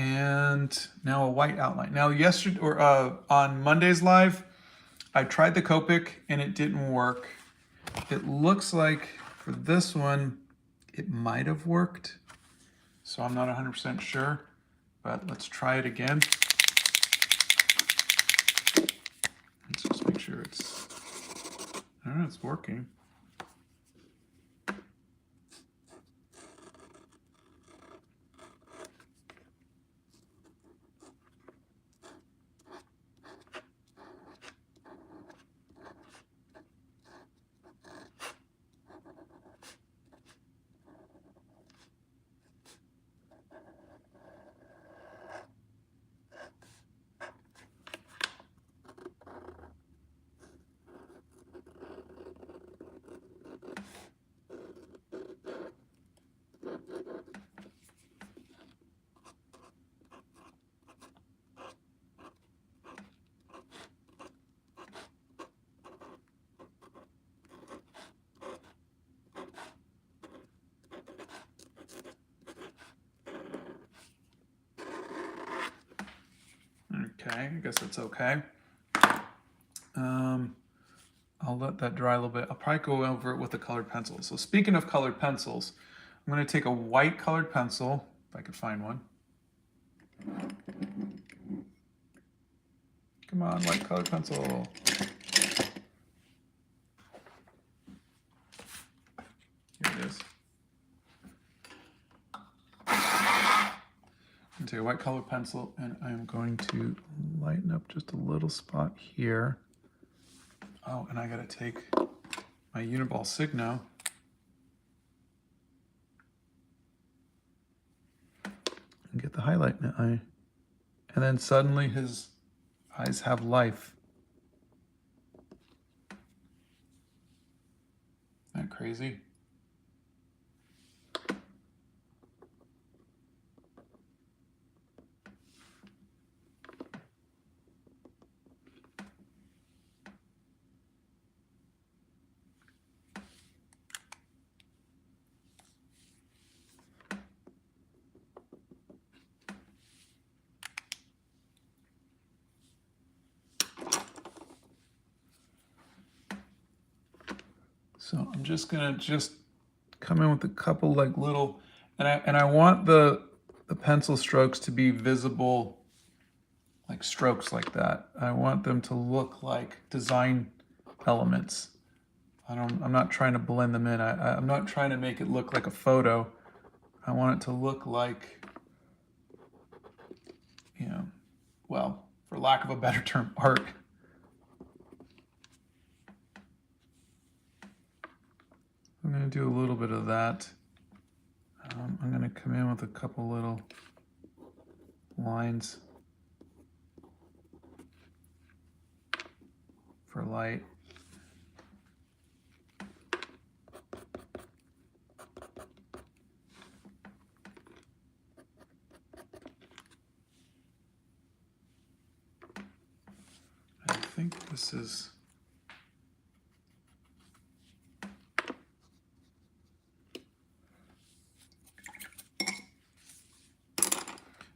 And now a white outline. Now yesterday, or on Monday's live, I tried the Copic and it didn't work. It looks like for this one, it might have worked. so I'm not 100% sure, but let's try it again. Let's just make sure it's, I don't know, it's working. Okay, I guess that's okay. I'll let that dry a little bit. I'll probably go over it with a colored pencil. So speaking of colored pencils, I'm going to take a white colored pencil, if I could find one. Come on, white colored pencil. Here it is. I'm going to take a white colored pencil and I'm going to lighten up just a little spot here. Oh, and I got to take my Uniball Signo and get the highlight in the eye. And then suddenly his eyes have life. Isn't that crazy? So I'm just gonna come in with a couple like little, and I want the pencil strokes to be visible, like strokes like that. I want them to look like design elements. I'm not trying to blend them in. I'm not trying to make it look like a photo. I want it to look like, you know, well, for lack of a better term, art. I'm going to do a little bit of that. I'm going to come in with a couple little lines for light. I think this is...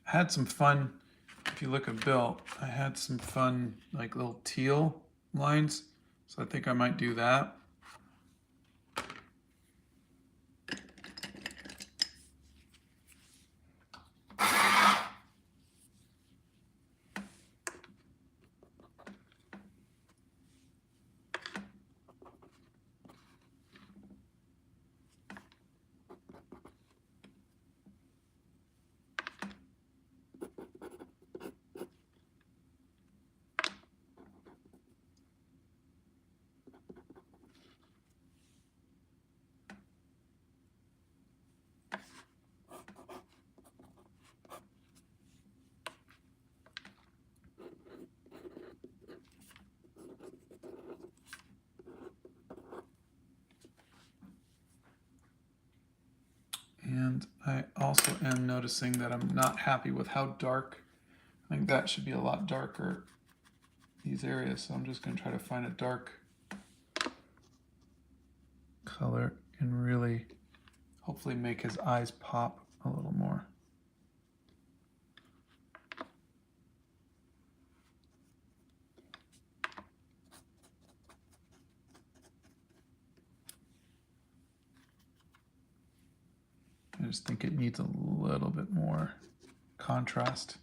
I had some fun, if you look at Bill, I had some fun like little teal lines, so I think I might do that. And I also am noticing that I'm not happy with how dark. I think that should be a lot darker, these areas. So I'm just going to try to find a dark color and really hopefully make his eyes pop a little more. just think it needs a little bit more contrast.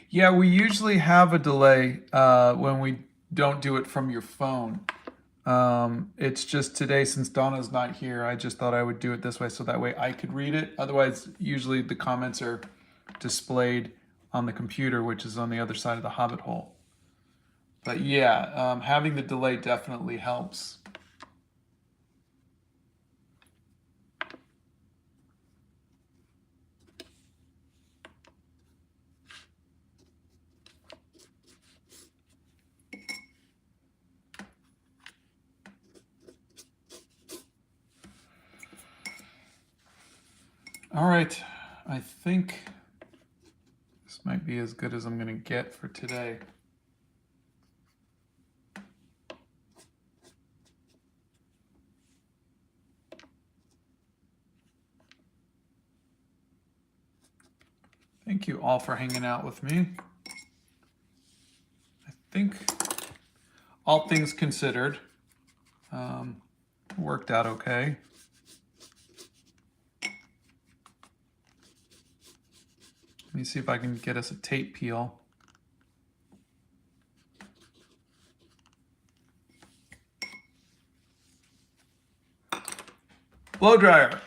Yeah, we usually have a delay when we don't do it from your phone. It's just today, since Donna's not here, I just thought I would do it this way so that way I could read it. Otherwise, usually the comments are displayed on the computer, which is on the other side of the Hobbit hole. But yeah, having the delay definitely helps. All right, I think this might be as good as I'm going to get for today. Thank you all for hanging out with me. I think all things considered, worked out okay. Let me see if I can get us a tape peel. Blow dryer.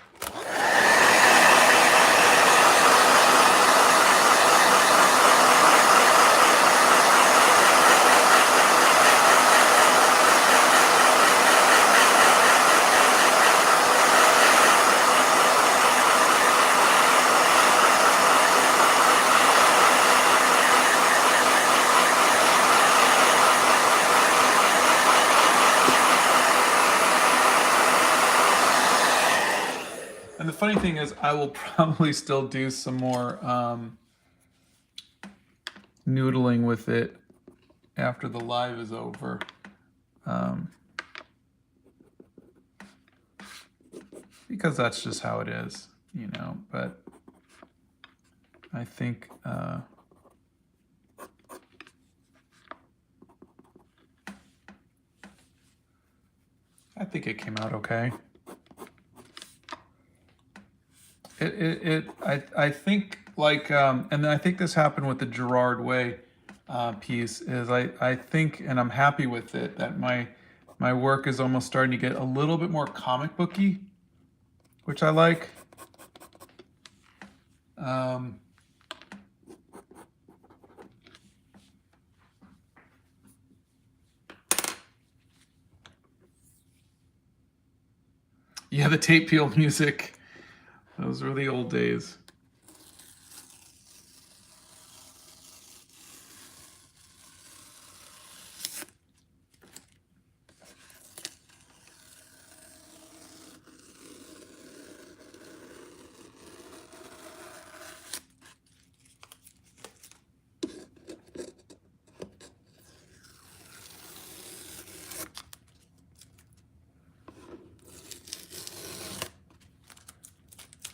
And the funny thing is, I will probably still do some more noodling with it after the live is over. Because that's just how it is, you know, but I think it came out okay. I think like, and I think this happened with the Gerard Way piece, is I think, and I'm happy with it, that my work is almost starting to get a little bit more comic booky, which I like. Yeah, the tape peel music. Those were the old days.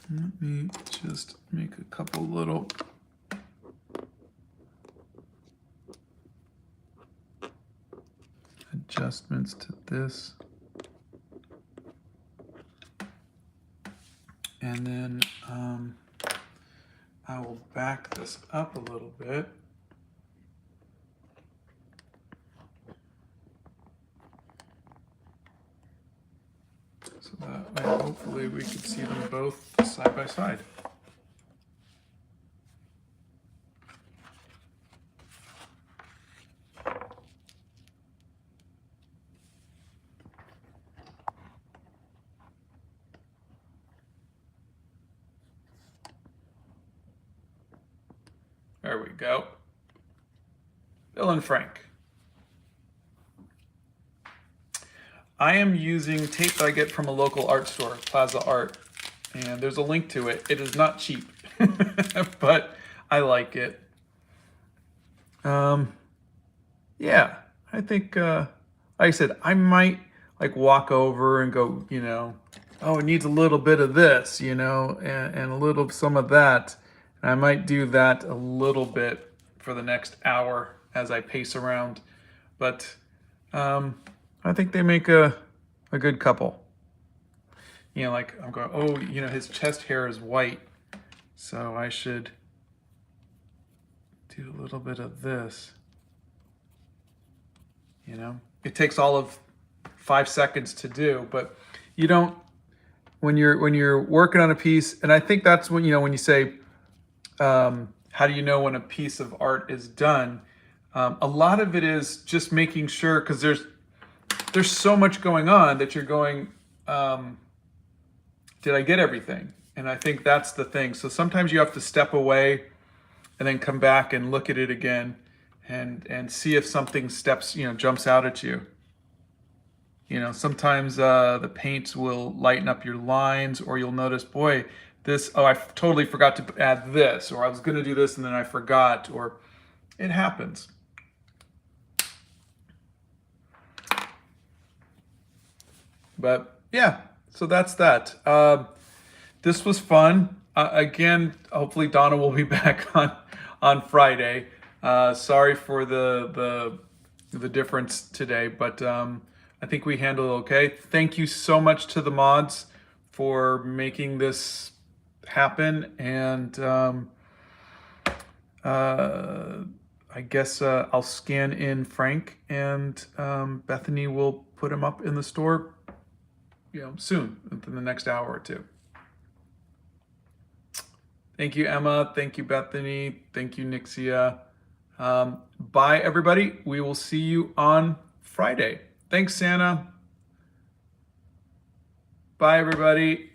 Let me just make a couple little adjustments to this. And then I will back this up a little bit. So that way, hopefully we can see them both side by side. There we go. Bill and Frank. I am using tape that I get from a local art store, Plaza Art, and there's a link to it. It is not cheap, but I like it. Yeah, I think, like I said, I might like walk over and go, you know, oh, it needs a little bit of this, you know, and a little some of that. And I might do that a little bit for the next hour as I pace around. But I think they make a good couple. You know, like I'm going, oh, you know, his chest hair is white, so I should do a little bit of this. You know, it takes all of 5 seconds to do, but you don't when you're working on a piece. And I think that's when, you know, when you say, how do you know when a piece of art is done? A lot of it is just making sure, because there's so much going on that you're going, did I get everything? And I think that's the thing. So sometimes you have to step away and then come back and look at it again and see if something jumps out at you. You know, sometimes the paints will lighten up your lines, or you'll notice, boy, this, oh, I totally forgot to add this, or I was going to do this and then I forgot, or it happens. But yeah, so that's that. This was fun. Again, hopefully Donna will be back on Friday. Sorry for the difference today, but I think we handled it okay. Thank you so much to the mods for making this happen, and I guess I'll scan in Frank, and Bethany will put him up in the store, you know, soon, within the next hour or two. Thank you, Emma. Thank you, Bethany. Thank you, Nixia. Bye, everybody. We will see you on Friday. Thanks, Santa. Bye, everybody.